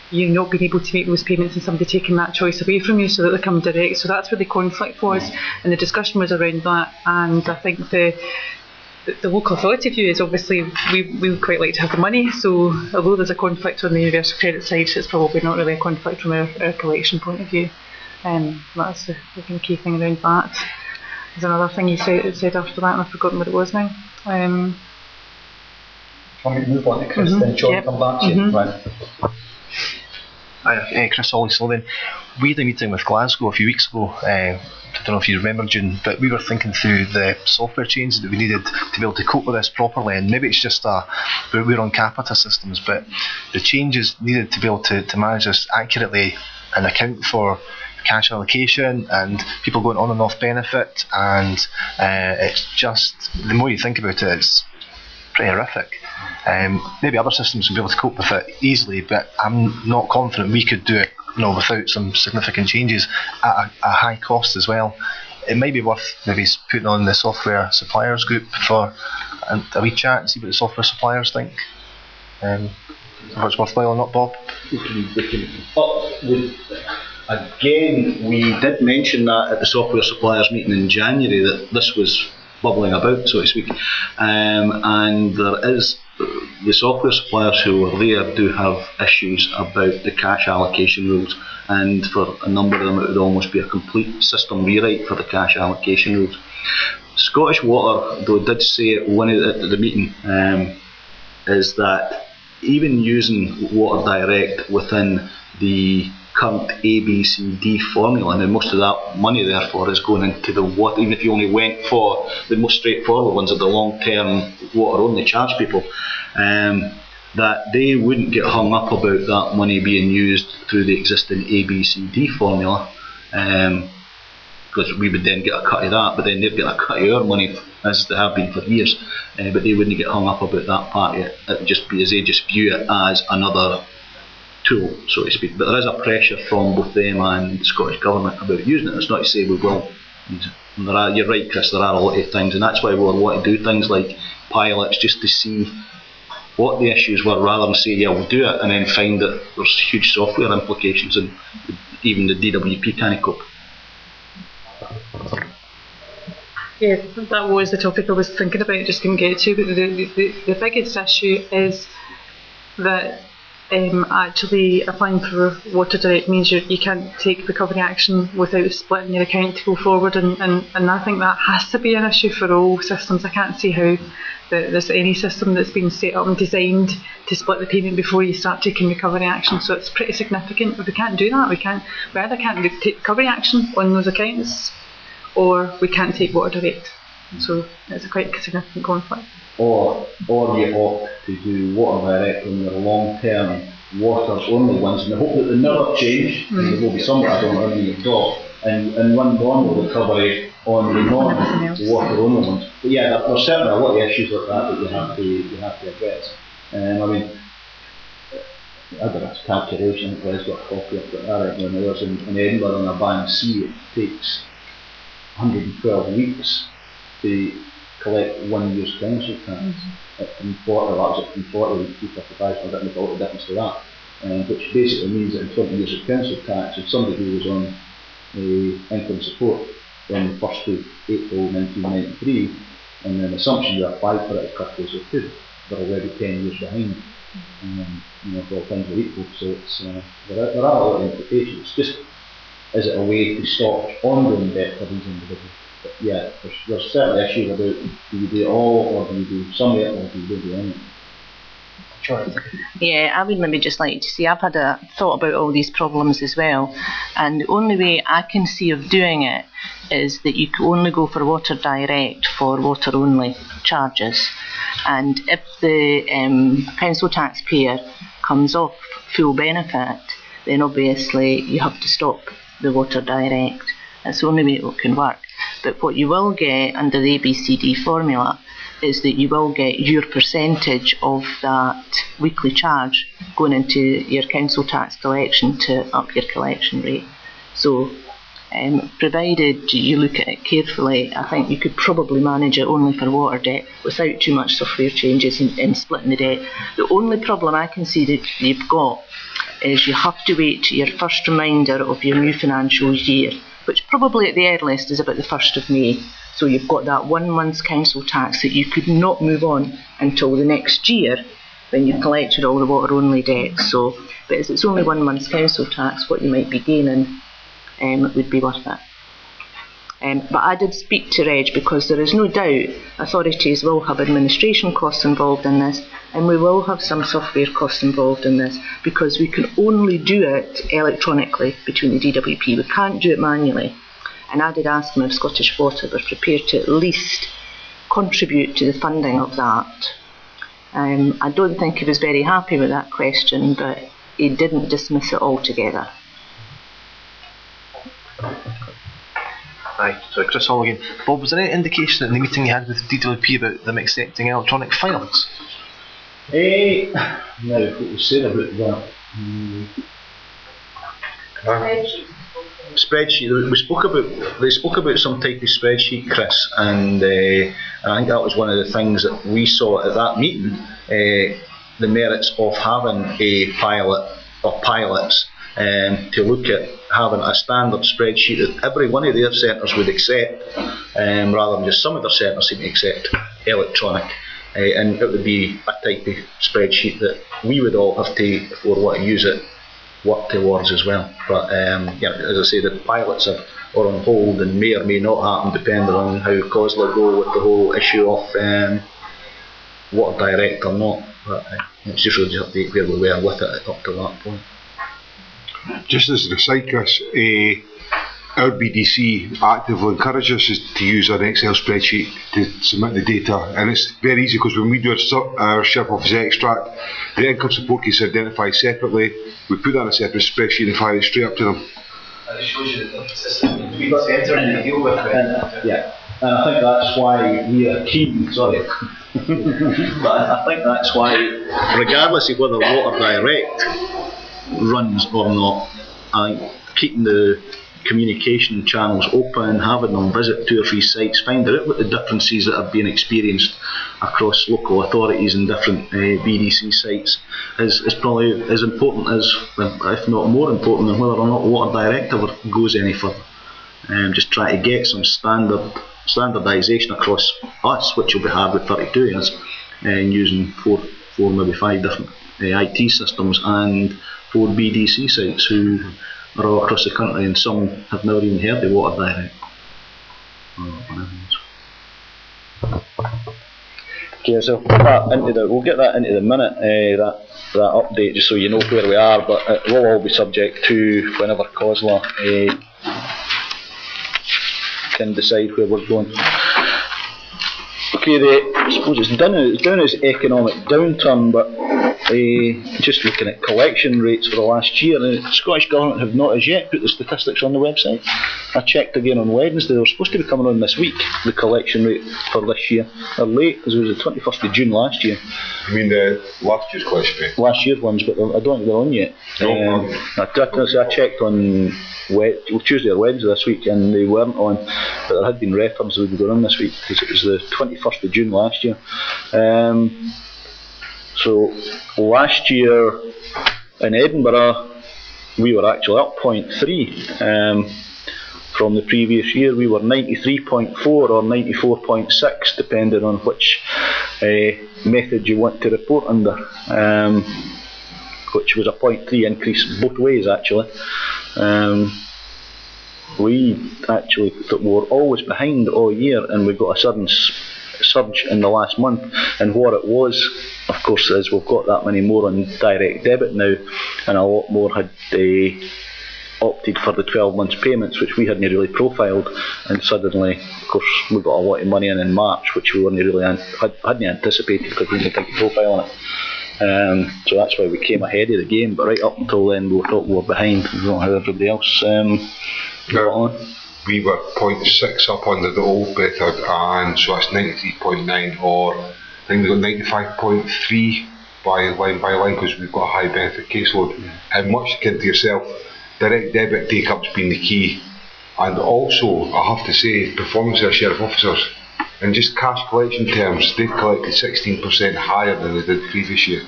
you not being able to make those payments and somebody taking that choice away from you so that they come direct. So that's where the conflict was, and the discussion was around that. And I think the the local authority view is obviously we would quite like to have the money, so although there's a conflict on the universal credit side, it's probably not really a conflict from our collection point of view. That's the kind of key thing around that. There's another thing you said after that, and I've forgotten what it was now. Can we move on to Chris, then John, come back to you? Right. Chris Hawley-Sullivan. We had a meeting with Glasgow a few weeks ago. I don't know if you remember, June, but we were thinking through the software changes that we needed to be able to cope with this properly, and maybe it's just we're on Capita systems, but the changes needed to be able to manage this accurately and account for cash allocation and people going on and off benefit, and it's just, the more you think about it, it's pretty horrific. Maybe other systems would be able to cope with it easily, but I'm not confident we could do it, without some significant changes at a high cost as well. It might be worth maybe putting on the software suppliers group for a wee chat and see what the software suppliers think. If it's worthwhile or not, Bob? Again, we did mention that at the software suppliers meeting in January, that this was bubbling about, so to speak, and there is, the software suppliers who are there do have issues about the cash allocation rules, and for a number of them it would almost be a complete system rewrite for the cash allocation rules. Scottish Water, though, did say at the meeting, is that even using Water Direct within the current ABCD formula, and most of that money therefore is going into the water, even if you only went for the most straightforward ones of the long-term water only charge people, that they wouldn't get hung up about that money being used through the existing ABCD formula, because we would then get a cut of that, but then they'd get a cut of our money, as they have been for years, but they wouldn't get hung up about that part of it. It would just be as they just view it as another tool, so to speak. But there is a pressure from both them and the Scottish Government about using it. It's not to say we will. You're right, Chris, there are a lot of things, and that's why we want to do things like pilots, just to see what the issues were, rather than say, yeah, we'll do it, and then find that there's huge software implications, and even the DWP can't cope. Yeah, that was the topic I was thinking about, just couldn't get to, but the biggest issue is that actually applying for Water Direct means you can't take recovery action without splitting your account to go forward, and I think that has to be an issue for all systems. I can't see how there's any system that's been set up and designed to split the payment before you start taking recovery action, so it's pretty significant. But we can't do that. We either can't take recovery action on those accounts, or we can't take Water Direct. So it's a quite significant conflict. Or you opt to do Water Direct on your long-term water only ones, in the hope that they never change, and there will be some, I don't know how many you've got, and run normal recovery on the non-water only ones. But yeah, there's certainly a lot of issues like that you have to address. I mean, I did a calculation, I've got a copy of it, I reckon when I was in Edinburgh on a Band C, it takes 112 weeks to collect 1 year's council tax. From 40 to 55, I don't know the difference to that. Which basically means that in 20 years of council tax, if somebody who was on income support from the 1st of April 1993, and an assumption you apply for it as quickly as they could, they're already 10 years behind. If all things are equal, so it's, there are a lot of implications. It's just, is it a way to stop ongoing debt for these individuals? But yeah, there's certainly issues about, do you do it all, or do you do some of it, or do you do anything? Sure. Yeah, I would maybe just like to say I've had a thought about all these problems as well, and the only way I can see of doing it is that you can only go for Water Direct for water only charges, and if the council taxpayer comes off full benefit, then obviously you have to stop the Water Direct. That's the only way it can work. But what you will get under the ABCD formula is that you will get your percentage of that weekly charge going into your council tax collection to up your collection rate. So provided you look at it carefully, I think you could probably manage it only for water debt without too much software changes in splitting the debt. The only problem I can see that you've got is you have to wait to your first reminder of your new financial year, which probably at the earliest is about the 1st of May, So you've got that 1 month's council tax that you could not move on until the next year when you've collected all the water-only debts. So, but as it's only 1 month's council tax, what you might be gaining would be worth it. But I did speak to Reg because there is no doubt authorities will have administration costs involved in this, and we will have some software costs involved in this, because we can only do it electronically between the DWP. We can't do it manually. And I did ask him if Scottish Water were prepared to at least contribute to the funding of that. I don't think he was very happy with that question, but he didn't dismiss it altogether. Aye, so Chris Hall again. Bob, was there any indication in the meeting you had with DWP about them accepting electronic files? Now, what was said about that? Spreadsheet. They spoke about some type of spreadsheet, Chris, and I think that was one of the things that we saw at that meeting. The merits of having a pilot or pilots to look at having a standard spreadsheet that every one of their centres would accept, rather than just some of their centres seem to accept electronic. And it would be a type of spreadsheet that we would all have to, if we were to use it, work towards as well. But as I say, the pilots are on hold and may or may not happen depending on how COSLA go with the whole issue of water direct or not. But it's just really just update where we were with it up to that point. Just as an aside, Chris, our BDC actively encourages us to use an Excel spreadsheet to submit the data, and it's very easy because when we do our Sheriff Office extract, the income support case is identified separately. We put that in a separate spreadsheet and fire it straight up to them. And it shows you the system we've got to enter in and deal with it. Yeah, and I think that's why we are keen. Sorry, but I think that's why, regardless of whether Water Direct runs or not, I think keeping the communication channels open, having them visit 2 or 3 sites, finding out what the differences that have been experienced across local authorities and different BDC sites is probably as important as, if not more important, than whether or not Water Direct ever goes any further. Just try to get some standardisation across us, which will be hard with 32 years, and using 4 maybe 5 different IT systems and 4 BDC sites who are all across the country, and some have never even heard of Water Direct. Okay, so we'll get that into the minute, that update, just so you know where we are, but it will all be subject to whenever COSLA can decide where we're going. Okay, I suppose it's down as economic downturn, but just looking at collection rates for the last year, the Scottish Government have not as yet put the statistics on the website. I checked again on Wednesday, they were supposed to be coming on this week, the collection rate for this year. They're late, because it was the 21st of June last year. You mean the last year's collection rate? Last year's ones, but I don't think they're on yet. No. I checked on Tuesday or Wednesday this week, and they weren't on, but there had been records that would be on this week, because it was the 21st of June last year. So last year in Edinburgh we were actually up 0.3 from the previous year. We were 93.4 or 94.6 depending on which method you want to report under, which was a 0.3 increase both ways actually. We actually thought we were always behind all year, and we got a sudden surge in the last month, and what it was, of course, is we've got that many more on direct debit now, and a lot more had opted for the 12 months payments, which we hadn't really profiled, and suddenly, of course, we got a lot of money in March, which we weren't really hadn't anticipated because we didn't take a profile on it. So that's why we came ahead of the game, but right up until then we thought we were behind. I don't know how everybody else got on. We were 0.6 up under the old method, and so that's 93.9, or I think we got 95.3 by line because we've got a high benefit caseload. How much akin to yourself, direct debit take up's been the key, and also I have to say performance of our sheriff officers in just cash collection terms, they've collected 16% higher than they did the previous year.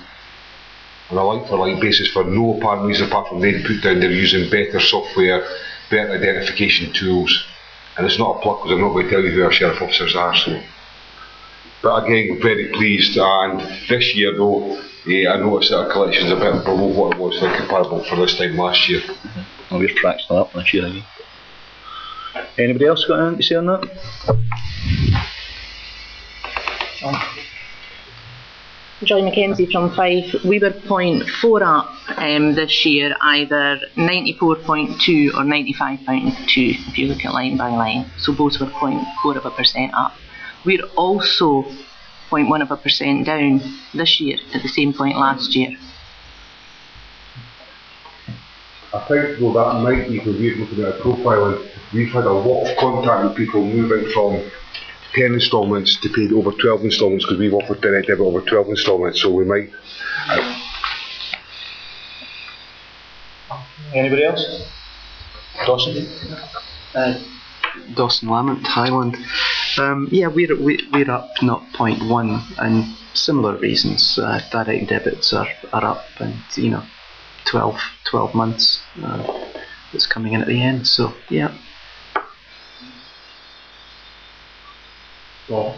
On a like for like basis, for no apparent reason apart from they'd put down they're using better software, better identification tools, and it's not a plug because I'm not going to tell you who our sheriff officers are. So, but again, very pleased. And this year, though, I noticed that our collection's a bit below what it was comparable for this time last year. Well, we're fractioning up this year again. Anybody else got anything to say on that? Joy Mackenzie from Fife. We were 0.4 up this year, either 94.2 or 95.2 if you look at line by line. So both were 0.4% up. We're also 0.1% down this year at the same point last year. I think though that might be when we're looking at a profiling, we've had a lot of contact with people moving from 10 instalments to paid over 12 instalments because we've offered direct debit over 12 instalments, so we might. Anybody else? Dawson? Dawson Lamont, Highland. Yeah, we're up 0.1 and similar reasons. Direct debits are up, and 12 months it's coming in at the end. So yeah. Paul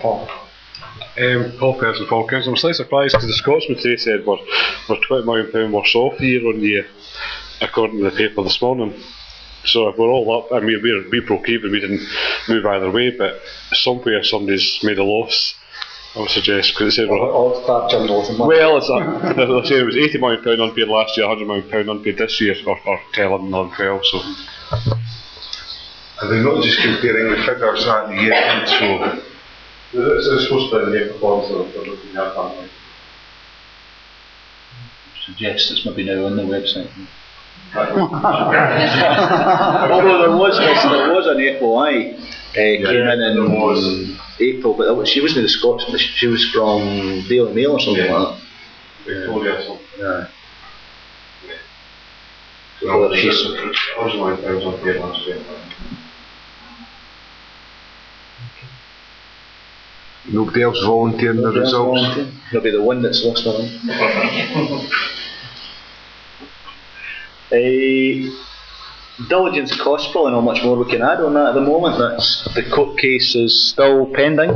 Pearson, Paul Council. I'm slightly surprised because the Scotsman today said we're £20 million worse off year on year, according to the paper this morning. So if we're all up, I mean, we broke even, we didn't move either way, but somewhere somebody's made a loss, I would suggest, because they said well, it's up. They said it was £80 million unpaid last year, £100 million unpaid this year, or 10, 11, 12, so. And they're not just comparing the figures at the year end, so. It's supposed to be the main performance of the looking at that. Suggest it's maybe now on the website. Although there was an FOI came in April, but she wasn't the Scots, she was from Daily Mail or something like that. Victoria or something. Yeah. So she's originally I was on paid last year. Nobody else volunteering the results? He'll be the one that's lost the line. Diligence costs, probably not much more we can add on that at the moment. The court case is still pending,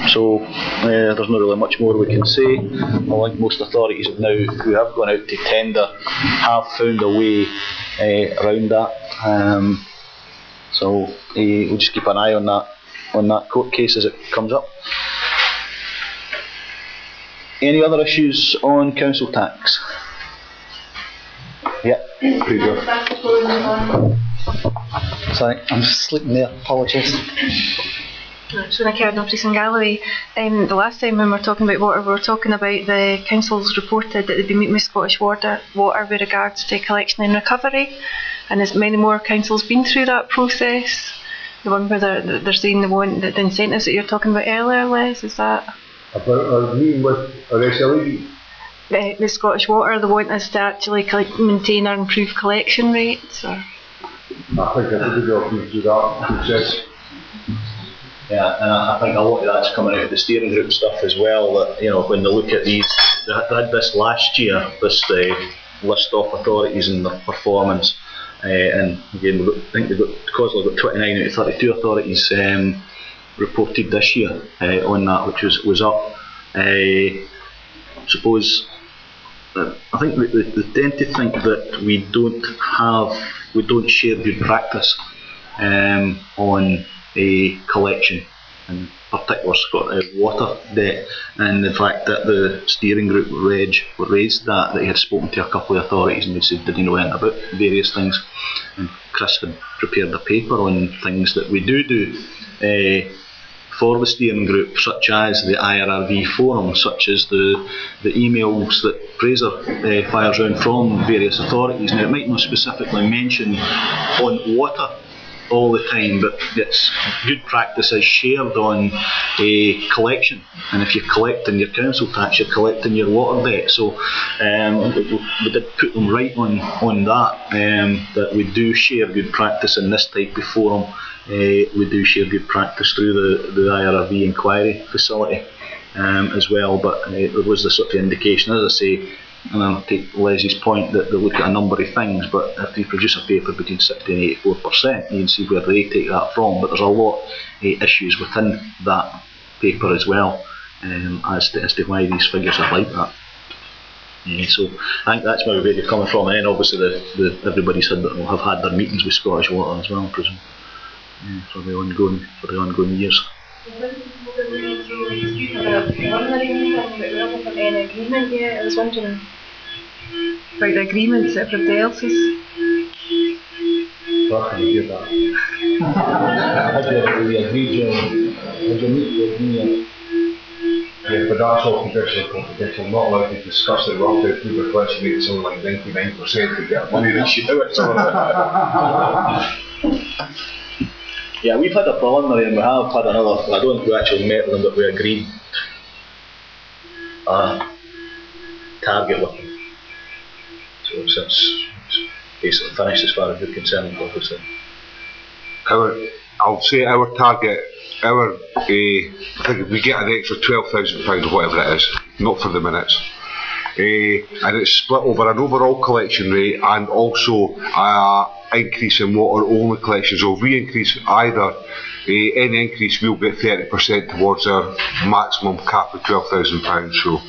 so there's not really much more we can say. I think most authorities who have gone out to tender have found a way around that. So we'll just keep an eye on that court case as it comes up. Any other issues on council tax? Yeah. Sorry, I'm just sleeping there. Apologies. So Nick Erdon, Priest and Galloway. The last time when we were talking about water, we were talking about the councils reported that they'd be meeting with Scottish Water with regards to collection and recovery. And has many more councils been through that process? The one where they're saying they want the incentives that you're talking about earlier, Les, is that? About our meeting with our SLE? The Scottish Water, they want us to actually maintain or improve collection rates? Or? I think everybody will do that process. Yeah, and I think a lot of that's coming out of the steering group stuff as well. That when they look at these, they had this last year, this list of authorities and their performance. And again, because we've got 29 out of 32 authorities reported this year on that, which was up. I suppose I think they tend to think that we don't share good practice on a collection, in particular water debt, and the fact that the steering group raised that he had spoken to a couple of authorities and they said did he know anything about various things, and Chris had prepared a paper on things that we do for the steering group, such as the IRRV forum, such as the emails that Fraser fires around from various authorities. Now it might not specifically mention on water all the time, but it's good practice is shared on a collection, and if you're collecting your council tax, you're collecting your water debt. So we did put them right on that, that we do share good practice in this type of forum. We do share good practice through the IRRV inquiry facility as well, but there was the sort of indication, as I say, and I'll take Leslie's point that they look at a number of things, but if you produce a paper between 60 and 84%, you can see where they take that from, but there's a lot of issues within that paper as well, as to why these figures are like that. So I think that's where you're coming from, and then obviously everybody's have had their meetings with Scottish Water as well, I presume, for the ongoing years. Any agreement yet? I was wondering About the agreements that everybody else is. I did we agreed to meet. Yeah, but that's all confidential, not allowed to discuss it. We're up to approve a collection rate, something like 99% to get money that you do it. Yeah, we've had a preliminary and we have had another, I don't think we actually met with them, but we agreed a target with them. So it's basically finished as far as we're concerned, obviously. I'll say our target, I think we get an extra £12,000 or whatever it is, not for the minutes. And it's split over an overall collection rate and also increase in water only collection. So if we increase either, any increase, we'll get 30% towards our maximum cap of £12,000. So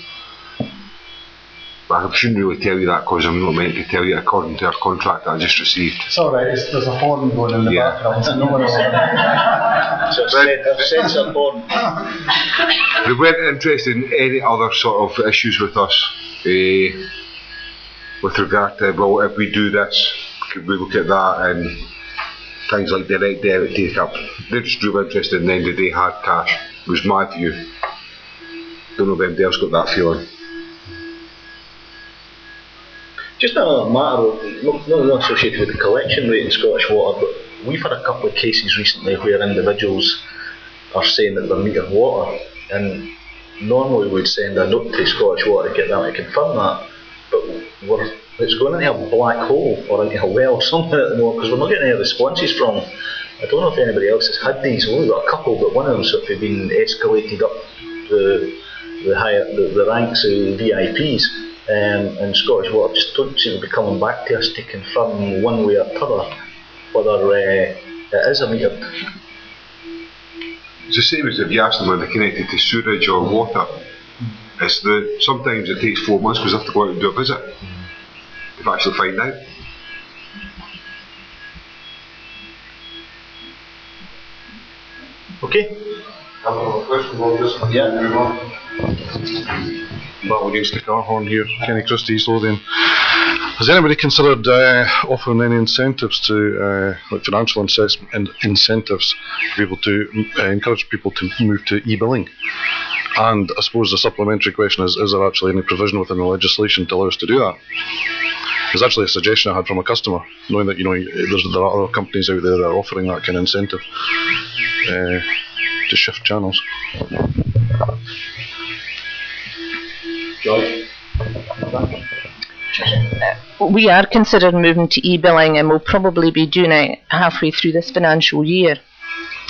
I shouldn't really tell you that because I'm not meant to tell you according to our contract that I just received. It's alright, there's a horn going in the background, so no one will. So I've said some horn. They weren't interested in any other sort of issues with us with regard to, well, if we do this, could we look at that and things like direct debit take up. They're just really interested in the end of the day hard cash, was my view. Don't know if anybody else got that feeling. Just another matter, not associated with the collection rate in Scottish Water, but we've had a couple of cases recently where individuals are saying that they're metered water, and normally we'd send a note to Scottish Water to get them to confirm that, but it's going into a black hole or into a well or something at the moment because we're not getting any responses from. I don't know if anybody else has had these. We've got a couple, but one of them's sort of been escalated up the ranks of VIPs. And Scottish Water just don't seem to be coming back to us to confirm one way or t'other whether it is a meter. It's the same as if you ask them when they're connected to sewerage or water. It's sometimes it takes 4 months because they have to go out and do a visit to actually find out. Okay. Yeah. Battle against the car horn here, Kenny Christie, Lothian. Has anybody considered offering any incentives to, like financial incentives to be able to encourage people to move to e-billing? And I suppose the supplementary question is there actually any provision within the legislation to allow us to do that? There's actually a suggestion I had from a customer, knowing that there are other companies out there that are offering that kind of incentive to shift channels. We are considering moving to e-billing and we'll probably be doing it halfway through this financial year.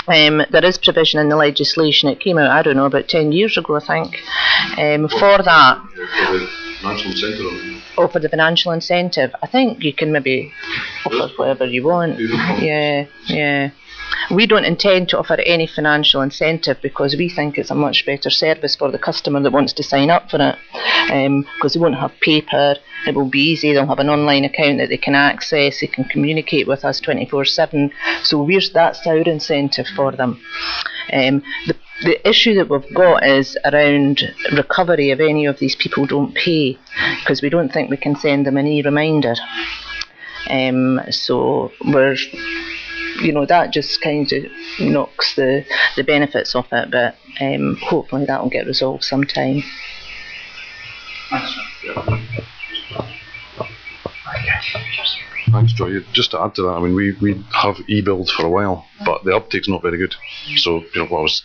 There is provision in the legislation. It came out, I don't know, about 10 years ago, I think, for that. For the financial incentive? Oh, for the financial incentive. I think you can maybe offer whatever you want. Yeah. We don't intend to offer any financial incentive because we think it's a much better service for the customer that wants to sign up for it, because they won't have paper, it will be easy, they'll have an online account that they can access, they can communicate with us 24/7, so that's our incentive for them. The issue that we've got is around recovery if any of these people don't pay, because we don't think we can send them an e-reminder. So we're, that just kind of knocks the benefits off it, but hopefully that will get resolved sometime. Thanks, Joy. Just to add to that, I mean, we have e-billed for a while, but the uptake's not very good. So, what I was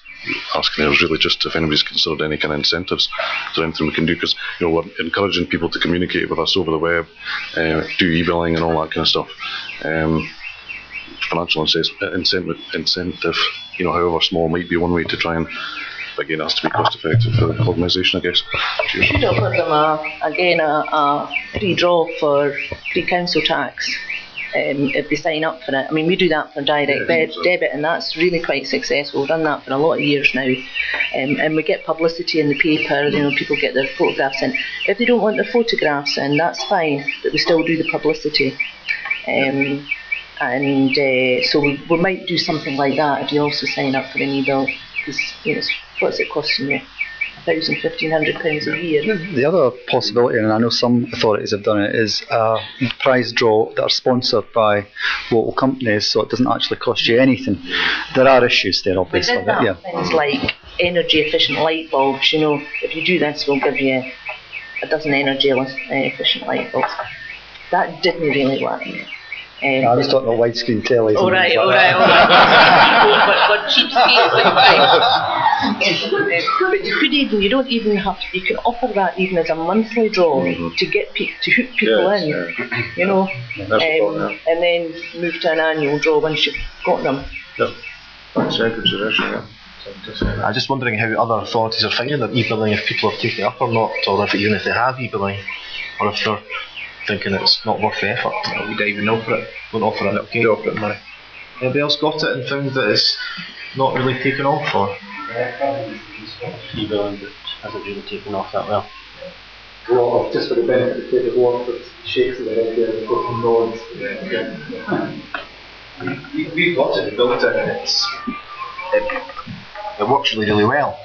asking there was really just if anybody's considered any kind of incentives. Is there anything we can do? Because, we're encouraging people to communicate with us over the web, do e-billing and all that kind of stuff. Financial incentive, however small, might be one way to try and again, it has to be cost effective for the organisation, I guess. We should offer them a free draw for free council tax if they sign up for it. I mean, we do that for direct debit, and that's really quite successful. We've done that for a lot of years now, and we get publicity in the paper. You know, people get their photographs in. If they don't want their photographs in, that's fine, but we still do the publicity. So we might do something like that if you also sign up for an e-bill, because what's it costing you? £1,500 a year. The other possibility, and I know some authorities have done it, is a prize draw that are sponsored by local companies, so it doesn't actually cost you anything. There are issues there, obviously. We did that things like energy efficient light bulbs. You know, if you do this, we'll give you a dozen energy efficient light bulbs. That didn't really work. I was talking about widescreen tellies. All right. But cheapskates but you don't even have to, you can offer that even as a monthly draw to get to hook people in, you know, and then move to an annual draw once you've got them. That's a good suggestion, I'm just wondering how other authorities are finding their e-billing, if people are taking it up or not, or if even if they have e-billing, or if they're thinking it's not worth the effort. We don't even offer it. Won't offer it. Okay. Don't offer it money. Anybody else got it and found that it's not really taken off, or? E-billing that hasn't really taken off that well. Well, just for the benefit of the one that shakes of the head there and goes from noise. We've got it, we built it, and it works really, really well.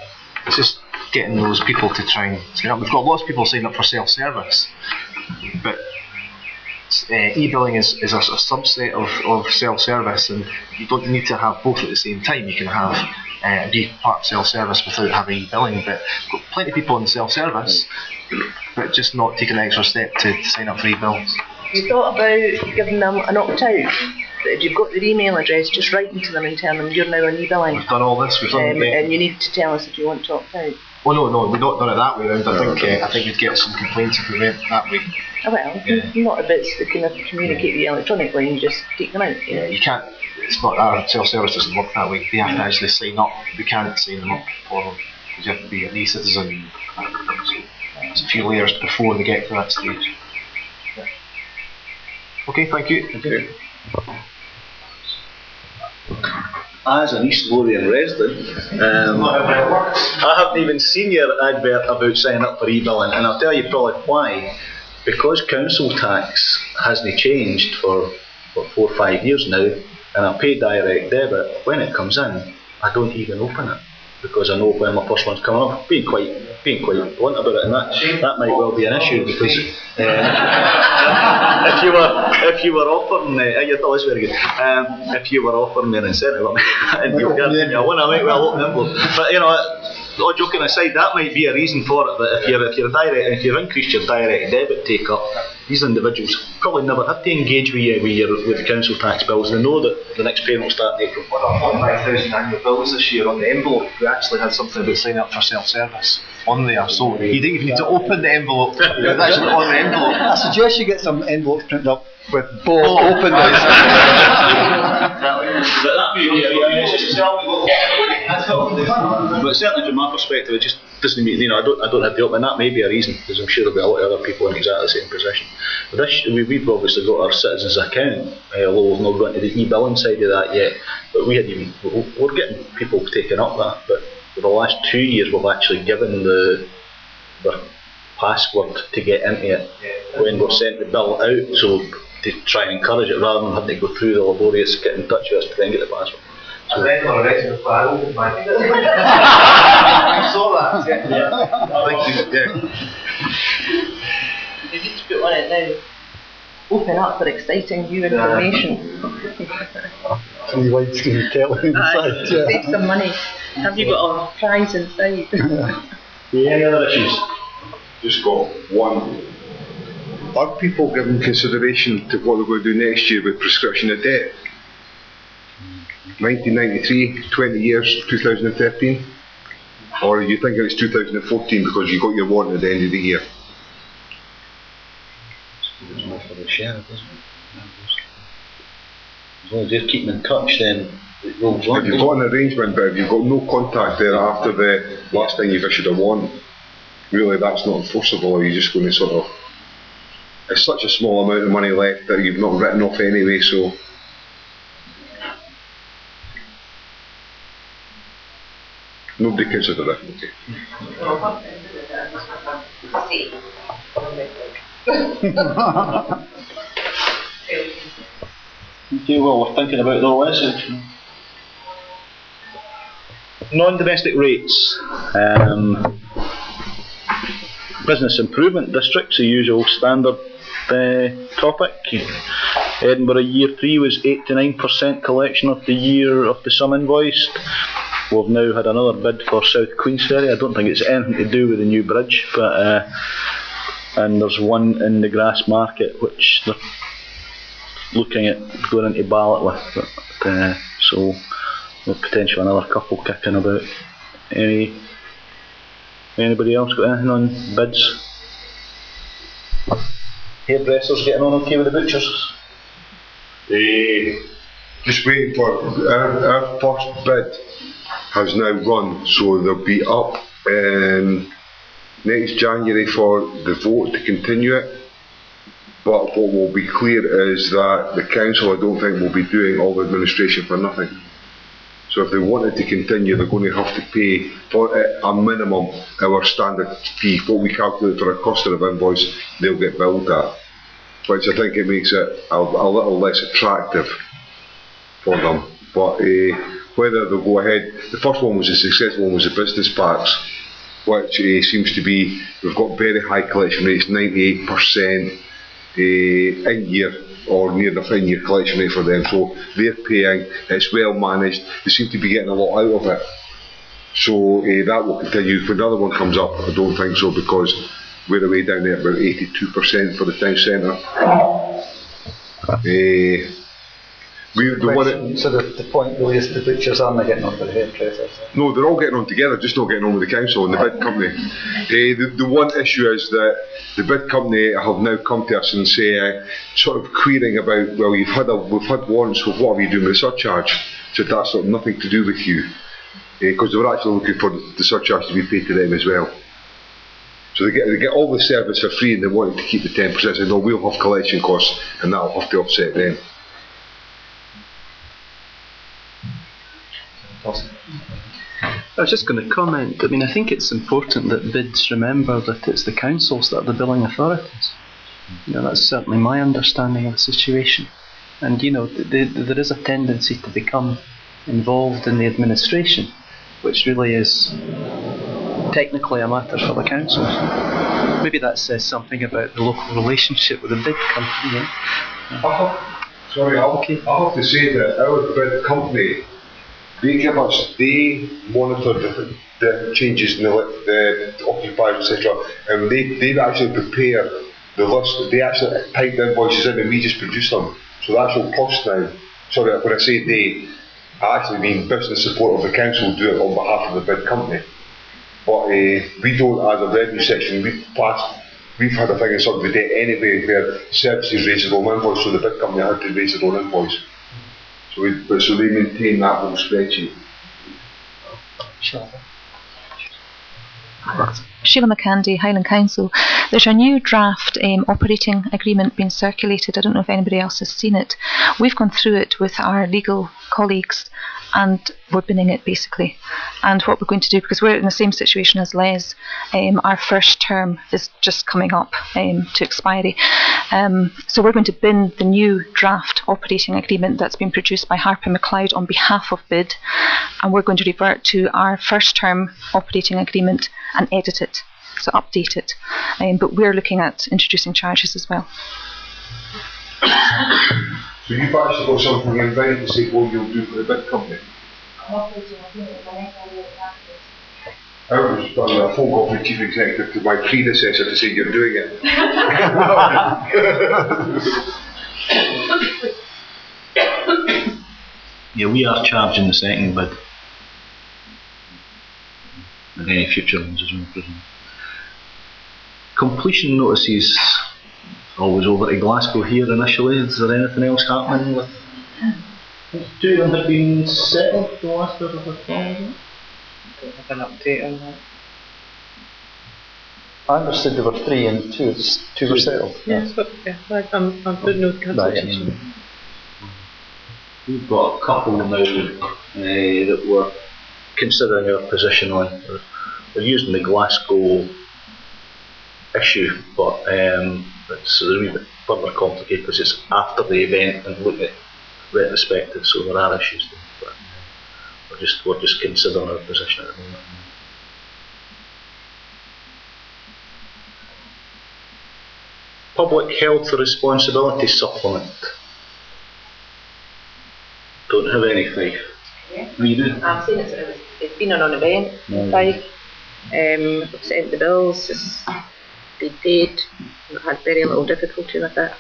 It's just getting those people to try and sign up. We've got lots of people signing up for self-service, but e-billing is a subset of self-service, and you don't need to have both at the same time. You can have be part self-service without having e-billing, but got plenty of people in self-service, but just not taking an extra step to sign up for e-bills. You thought about giving them an opt-out? If you've got their email address, just writing to them and telling them you're now on e-billing. We've done all this. We've done and you need to tell us if you want to opt out. Oh no, we've not done it that way around. I think we'd get some complaints if we went that way. Well, not a bit they can communicate with you electronically and just take them out. Yeah, you can't. It's not our self-service doesn't work that way. They have to actually sign up. We can't sign them up for them. You have to be an e-citizen. There's a few layers before they get to that stage. Yeah. Okay, thank you. Okay. As an East Lothian resident, I haven't even seen your advert about signing up for e-billing, and I'll tell you probably why. Because council tax hasn't changed for 4 or 5 years now, and I pay direct debit, when it comes in, I don't even open it, because I know when my first one's coming up. Being quite blunt about it, and that might well be an issue, because if you were offering that's very good. If you were offering me an incentive and you were giving me a one, I might well open the envelope. But all joking aside, that might be a reason for it. That if you've increased your direct debit take up, these individuals probably never have to engage with you with council tax bills. They know that the next payment will start in April. 5,000 annual bills this year on the envelope. We actually had something about signing up for self-service on there, so you didn't even need to open the envelope. It was actually on the envelope. I suggest you get some envelopes printed up with both open ones. But certainly from my perspective, it just doesn't mean, I don't have to open. That may be a reason, because I'm sure there'll be a lot of other people in exactly the same position. But we've obviously got our citizens account, although we've not gone to the e-billing side of that yet. But we're getting people taking up that. But for the last 2 years, we've actually given their password to get into it when we're sent the bill out, so to try and encourage it rather than having to go through the laborious get in touch with us to then get the password. So I saw that. Yeah. Thank you. Yeah. You need to put on it now. Open up for exciting new information. 3 widescreen telly inside. Save some money. Have you got a prize inside? Any other issues? Just got one. Are people giving consideration to what they're going to do next year with prescription of debt? 1993, 20 years, 2013? Or are you thinking it's 2014 because you got your warrant at the end of the year? As long as they're keeping in touch, then it rolls on. If you've got an arrangement, but if you've got no contact there after the last time you've issued a warrant, really that's not enforceable. Or you're just going to sort of. It's such a small amount of money left that you've not written off anyway, so. Nobody considered it. Okay, well, we're thinking about it all, is it? Non-domestic rates. Business improvement districts, the usual standard topic. Edinburgh year 3 was 89% collection of the year of the sum invoiced. We've now had another bid for South Queensferry. I don't think it's anything to do with the new bridge, but and there's one in the Grassmarket which they're looking at going into ballot with. But, so there's potentially another couple kicking about. Anybody else got anything on bids? Hairdressers getting on okay with the butchers? Just waiting for our first bid has now run, so they'll be up next January for the vote to continue it. But what will be clear is that the council, I don't think, will be doing all the administration for nothing. So if they wanted to continue, they're going to have to pay for a minimum our standard fee, what we calculate for a cost of invoice, they'll get billed at. Which I think it makes it a little less attractive for them. But whether they'll go ahead, the first one was a successful one, was the business parks, which seems to be, we've got very high collection rates, 98% in year or near the in-year collection rate for them, so they're paying, it's well managed, they seem to be getting a lot out of it. So that will continue. If another one comes up, I don't think so, because we're away down there about 82% for the town centre. So the point really is the butchers aren't getting on with the hairdressers? No, they're all getting on together, just not getting on with the council and the bid company. The one issue is that the bid company have now come to us and say, sort of querying about, well, we've had warrants, so what are you doing with the surcharge? So that's got nothing to do with you, because they were actually looking for the surcharge to be paid to them as well. So they get all the service for free, and they wanted to keep the 10%. So no, we'll have collection costs, and that'll have to offset them. I was just going to comment. I mean, I think it's important that bids remember that it's the councils that are the billing authorities. You know, that's certainly my understanding of the situation. And you know, there is a tendency to become involved in the administration, which really is technically a matter for the councils. Maybe that says something about the local relationship with the bid company. I'll have to say that our bid company, they monitor the changes in the occupiers, etc. And they actually prepare the list. They actually type the invoices in, and we just produce them. So the actual cost now, sorry, when I say they, I actually mean business support of the council do it on behalf of the bid company. But we don't, as a revenue section, we've had a thing in sort of the debt anyway where services raise their own invoice, so the bid company had to raise their own invoice. So they maintain that whole spreadsheet. Sure. Sheila McCandy, Highland Council. There's a new draft operating agreement being circulated. I don't know if anybody else has seen it. We've gone through it with our legal colleagues and we're binning it basically. And what we're going to do, because we're in the same situation as Les, our first term is just coming up to expiry. So we're going to bin the new draft operating agreement that's been produced by Harper McLeod on behalf of BID, and we're going to revert to our first term operating agreement and edit it, so update it. But we're looking at introducing charges as well. So you've actually got something in writing to say what you'll do for the bid company? I was done a phone call from the chief executive to my predecessor to say you're doing it. Yeah, we are charging the second bid. And any future ones as well, presumably. Completion notices always over to Glasgow here initially. Is there anything else happening with Two of them have been settled, the last of them. Don't have an update on that. I understood there were 3 and 2 were settled. Yes, but I'm putting no cancellation. We've got a couple now that we're considering our position on. We're using the Glasgow issue, but it's a wee bit further complicated because it's after the event and look at retrospective, so there are issues there. But we're just considering our position at the moment. Public Health Responsibility Supplement. Don't have any, Fife. Yeah. You do? I've seen it's been on an event, Fife. I've sent the bills, it's been paid. I've had very little difficulty with it.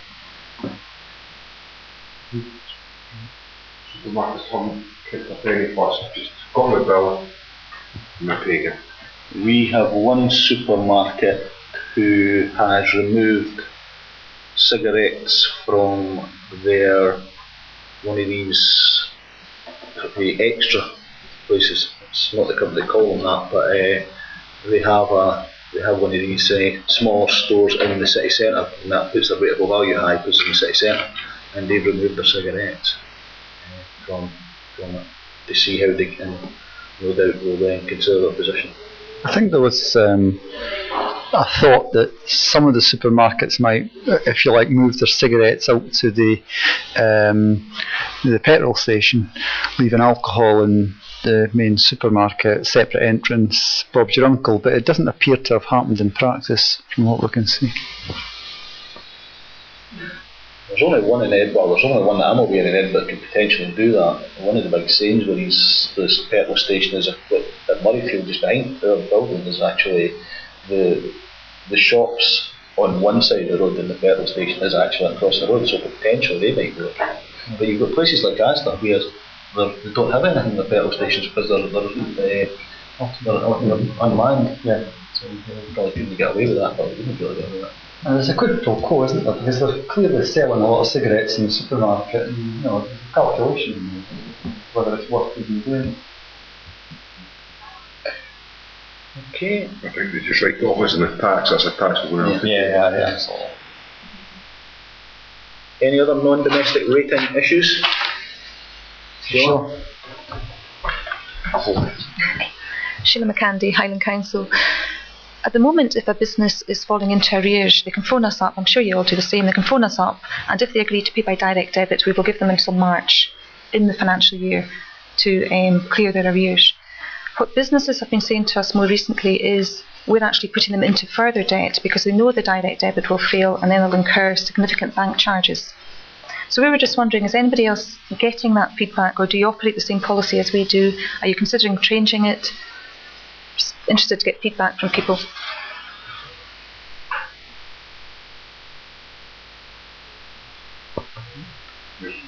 Supermarkets haven't kicked up any fuss, just got the bill and they're paying it. We have one supermarket who has removed cigarettes from their one of these extra places. It's not the company call them that, but they have one of these smaller stores in the city centre, and that puts their rateable value high, puts them in the city centre, and they've removed their cigarettes from it to see how they can, no doubt, will then consider their position. I think there was a thought that some of the supermarkets might, if you like, move their cigarettes out to the petrol station, leaving alcohol in the main supermarket, separate entrance, Bob's your uncle, but it doesn't appear to have happened in practice from what we can see. There's only one in Edinburgh, there's only one that I'm aware in Edinburgh that could potentially do that. One of the big Sainsbury's, this petrol station is at Murrayfield, just behind our building, is actually the shops on one side of the road and the petrol station is actually across the road, so potentially they might do it. But you've got places like Asda where they don't have anything in the petrol stations because they're unmanned. Yeah. So they probably couldn't get away with that, but they wouldn't be able to get away with that. And there's a quid pro quo, isn't there? Because they're clearly selling a lot of cigarettes in the supermarket, and there's a calculation whether it's worth even doing. Okay. I think they just write it off as a tax, that's a tax we're going to have to pay. Yeah. Any other non-domestic rating issues? Sure. Sheila McCandy, Highland Council. At the moment, if a business is falling into arrears, they can phone us up. I'm sure you all do the same. They can phone us up, and if they agree to pay by direct debit, we will give them until March in the financial year to clear their arrears. What businesses have been saying to us more recently is we're actually putting them into further debt because they know the direct debit will fail and then they'll incur significant bank charges. So we were just wondering, is anybody else getting that feedback, or do you operate the same policy as we do? Are you considering changing it? Just interested to get feedback from people.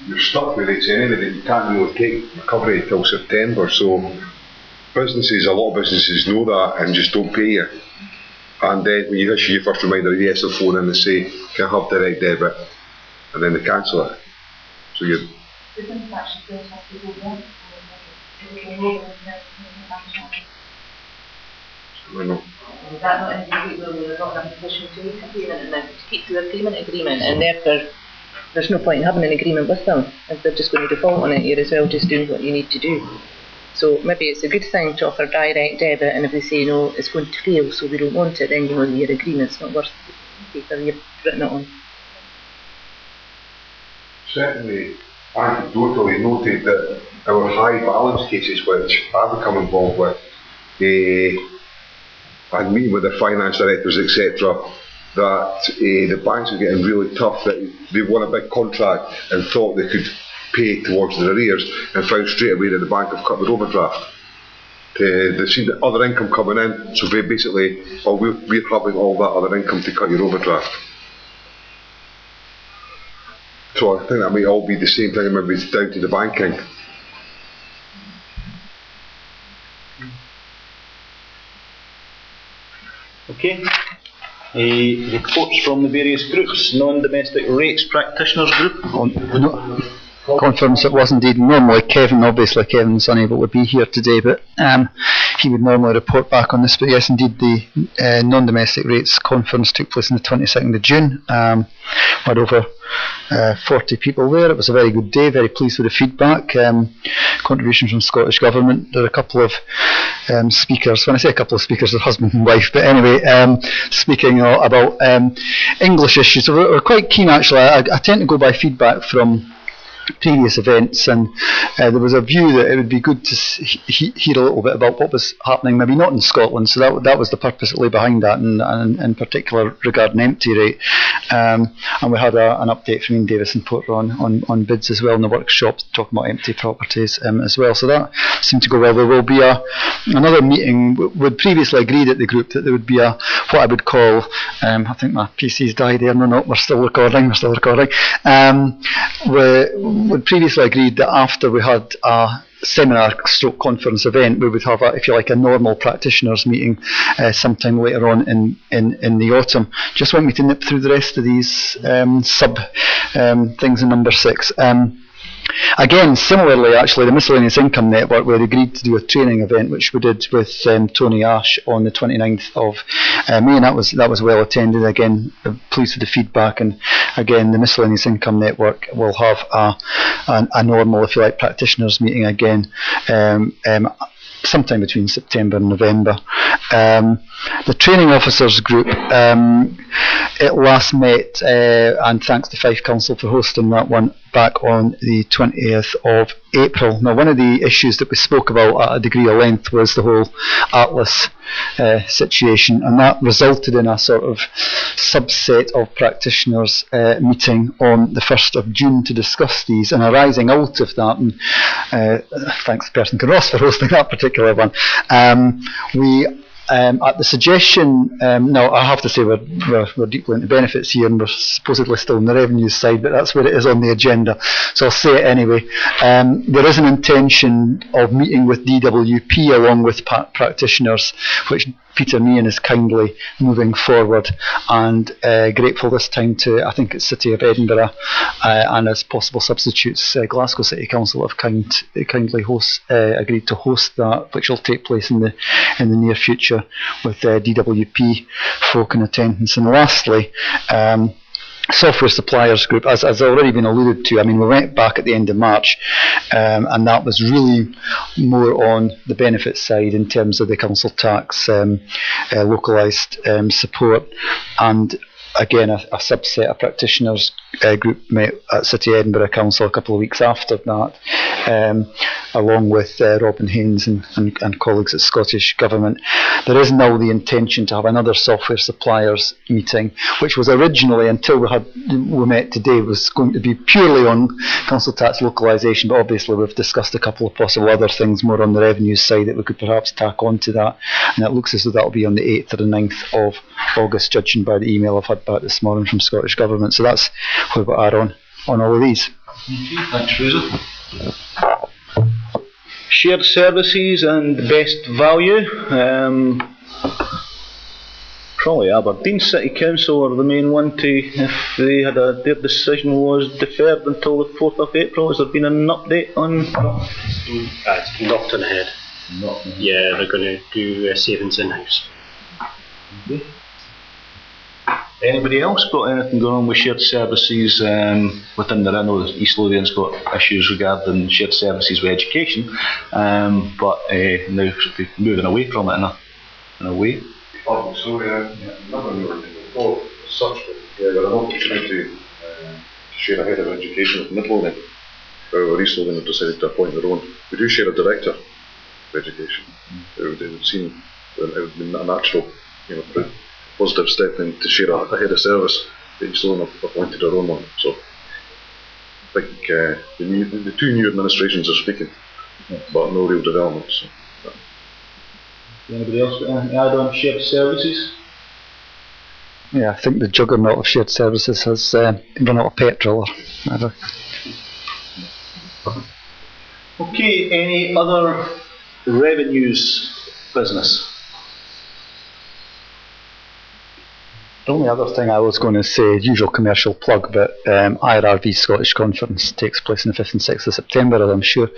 You're stuck with it anyway, you can't really take recovery till September, so a lot of businesses know that and just don't pay you. And then when you issue your first reminder, yes, they'll phone in and say, can I have direct debit? And then they cancel it. So you're... Is that not in the we're not in a position to make a payment and to keep to their payment agreement, and therefore there's no point in having an agreement with them if they're just going to default on it. You're as well just doing what you need to do. So maybe it's a good thing to offer direct debit, and if they say no, it's going to fail, so we don't want it, then you know that your agreement's not worth the paper you've written it on. Certainly, anecdotally noted that our high balance cases, which I've become involved with, and meeting with the finance directors, etc., that the banks are getting really tough, that they won a big contract and thought they could pay towards their arrears and found straight away that the bank have cut their overdraft. They've seen the other income coming in, so they basically, we're having all that other income to cut your overdraft. So I think that might all be the same thing, maybe it's down to the banking. Okay. Reports from the various groups. Non-domestic rates practitioners group. conference. It was indeed normally Kevin. Obviously, Kevin's unable to be here today, but he would normally report back on this. But yes, indeed, the non-domestic rates conference took place on the 22nd of June. We had over 40 people there. It was a very good day. Very pleased with the feedback. Contributions from Scottish Government. There are a couple of speakers. When I say a couple of speakers, they're husband and wife. But anyway, speaking about English issues. So we're quite keen, actually. I tend to go by feedback from previous events, and there was a view that it would be good to hear a little bit about what was happening, maybe not in Scotland, so that was the purpose that lay behind that, and in particular regarding empty rate. And we had an update from Ian Davis and Porter on bids as well in the workshop, talking about empty properties as well, so that seemed to go well. There will be another meeting. We'd previously agreed at the group that there would be what I would call, I think my PC's died there, no, we're still recording. We'd previously agreed that after we had a seminar stroke conference event, we would have if you like, a normal practitioners meeting sometime later on in the autumn. Just want me to nip through the rest of these sub things in number 6. Again, similarly, actually, the Miscellaneous Income Network, we had agreed to do a training event, which we did with Tony Ash on the 29th of May, and that was well attended. Again, pleased with the feedback, and again, the Miscellaneous Income Network will have a normal, if you like, practitioners meeting again sometime between September and November. The Training Officers Group, it last met, and thanks to Fife Council for hosting that one, back on the 20th of April. Now, one of the issues that we spoke about at a degree of length was the whole Atlas situation, and that resulted in a sort of subset of practitioners meeting on the 1st of June to discuss these, and arising out of that, and thanks to Person Ross for hosting that particular one, we at the suggestion, now I have to say we're deeply into benefits here, and we're supposedly still on the revenue side, but that's where it is on the agenda, so I'll say it anyway. There is an intention of meeting with DWP along with practitioners, which Peter Meehan is kindly moving forward, and grateful this time to, I think it's City of Edinburgh, and as possible substitutes, Glasgow City Council have kindly agreed to host that, which will take place in the near future with DWP folk in attendance. And lastly, Software Suppliers Group, as already been alluded to, I mean, we went back at the end of March, and that was really more on the benefit side in terms of the council tax, localised support, and again a subset of practitioners group met at City Edinburgh Council a couple of weeks after that, along with Robin Haynes and colleagues at Scottish Government. There is now the intention to have another software suppliers meeting, which was originally, until we met today, was going to be purely on council tax localisation, but obviously we've discussed a couple of possible other things more on the revenue side that we could perhaps tack onto that, and it looks as though that will be on the 8th or the 9th of August, judging by the email I've had back this morning from Scottish Government. So that's what we are on all of these. Thanks, Fraser. Shared services and best value. Probably Aberdeen City Council are the main one to, if they had their decision was deferred until the 4th of April. Has there been an update on? It's knocked on the head. Yeah, they're going to do savings in-house. Okay. Anybody else got anything going on with shared services within their? I know East Lothian's got issues regarding shared services with education, but now moving away from it in a way. Oh, so never knew before such, but we're an opportunity to share a head of education with Mid Lothian. However, East Lothian have decided to appoint their own. We do share a director of education. It would seem it would be a natural, positive step in to share a head of service. But East Lothian have appointed their own one. So I think the two new administrations are speaking, but no real development. So. Anybody else got anything to add on shared services? Yeah, I think the juggernaut of shared services has run out of petrol or whatever. Okay, any other revenues business? The only other thing I was going to say, usual commercial plug, but IRRV Scottish Conference takes place on the 5th and 6th of September, as I'm sure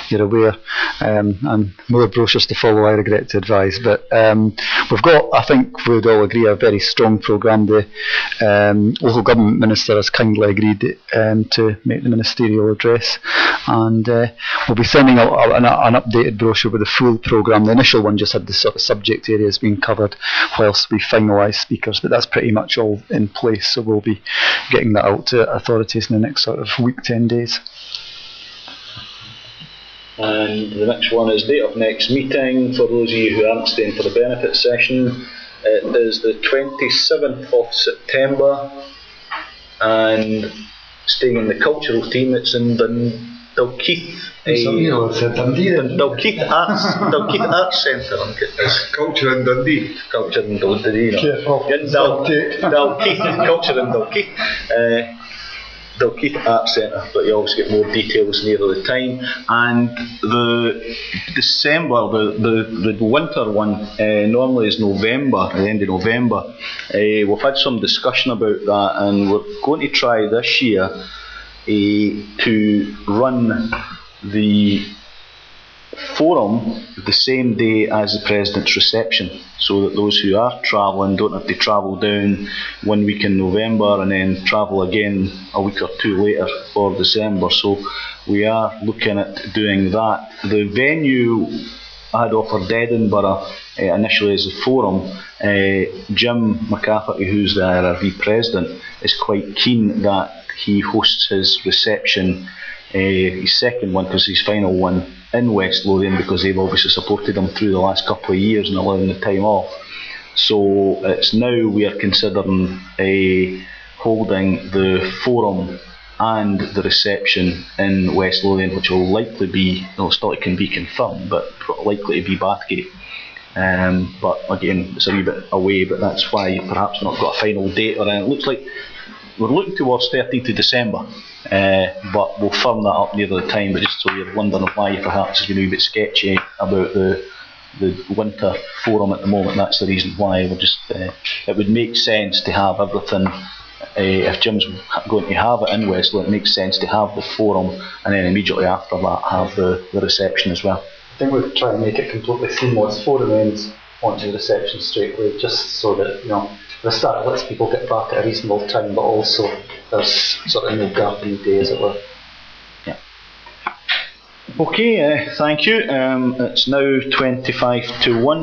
you're aware, and more brochures to follow, I regret to advise. But we've got, I think we would all agree, a very strong programme. The local government minister has kindly agreed to make the ministerial address, and we'll be sending out an updated brochure with the full programme. The initial one just had the sort of subject areas being covered whilst we finalise speakers, but that's pretty much all in place, so we'll be getting that out to authorities in the next sort of week, 10 days. And the next one is date of next meeting. For those of you who aren't staying for the benefit session, it is the 27th of September, and staying in the cultural theme, it's in Dalkeith. Dalkeith Arts Centre. It's Culture in Dundee. Culture in Dundee. Dalkeith Culture in Dalkeith. Dalkeith Arts Centre, but you always get more details nearer the time. And the December, the winter one, normally is November, at the end of November. We've had some discussion about that, and we're going to try this year to run the forum the same day as the President's reception, so that those who are travelling don't have to travel down 1 week in November and then travel again a week or two later for December. So we are looking at doing that. The venue I had offered Edinburgh initially as a forum. Jim McCafferty, who's the IRRV president, is quite keen that he hosts his reception, his second one, because his final one, in West Lothian, because they've obviously supported him through the last couple of years and allowing the time off. So it's now we are considering holding the forum and the reception in West Lothian, which will likely be, still it can be confirmed, but likely to be Bathgate. But again, it's a wee bit away, but that's why perhaps not got a final date or anything. It looks like we're looking towards 13th of December, but we'll firm that up near the time. But just so you're wondering why perhaps it's been a wee bit sketchy about the winter forum at the moment, that's the reason why. We're just it would make sense to have everything. If Jim's going to have it in Westland, it makes sense to have the forum and then immediately after that have the reception as well. I think we'll try and make it completely seamless. Forum ends onto the reception straight away, just so that the start lets people get back at a reasonable time, but also there's sort of no gap in the day, as it were. Yeah. Okay, thank you. It's now 25 to 1.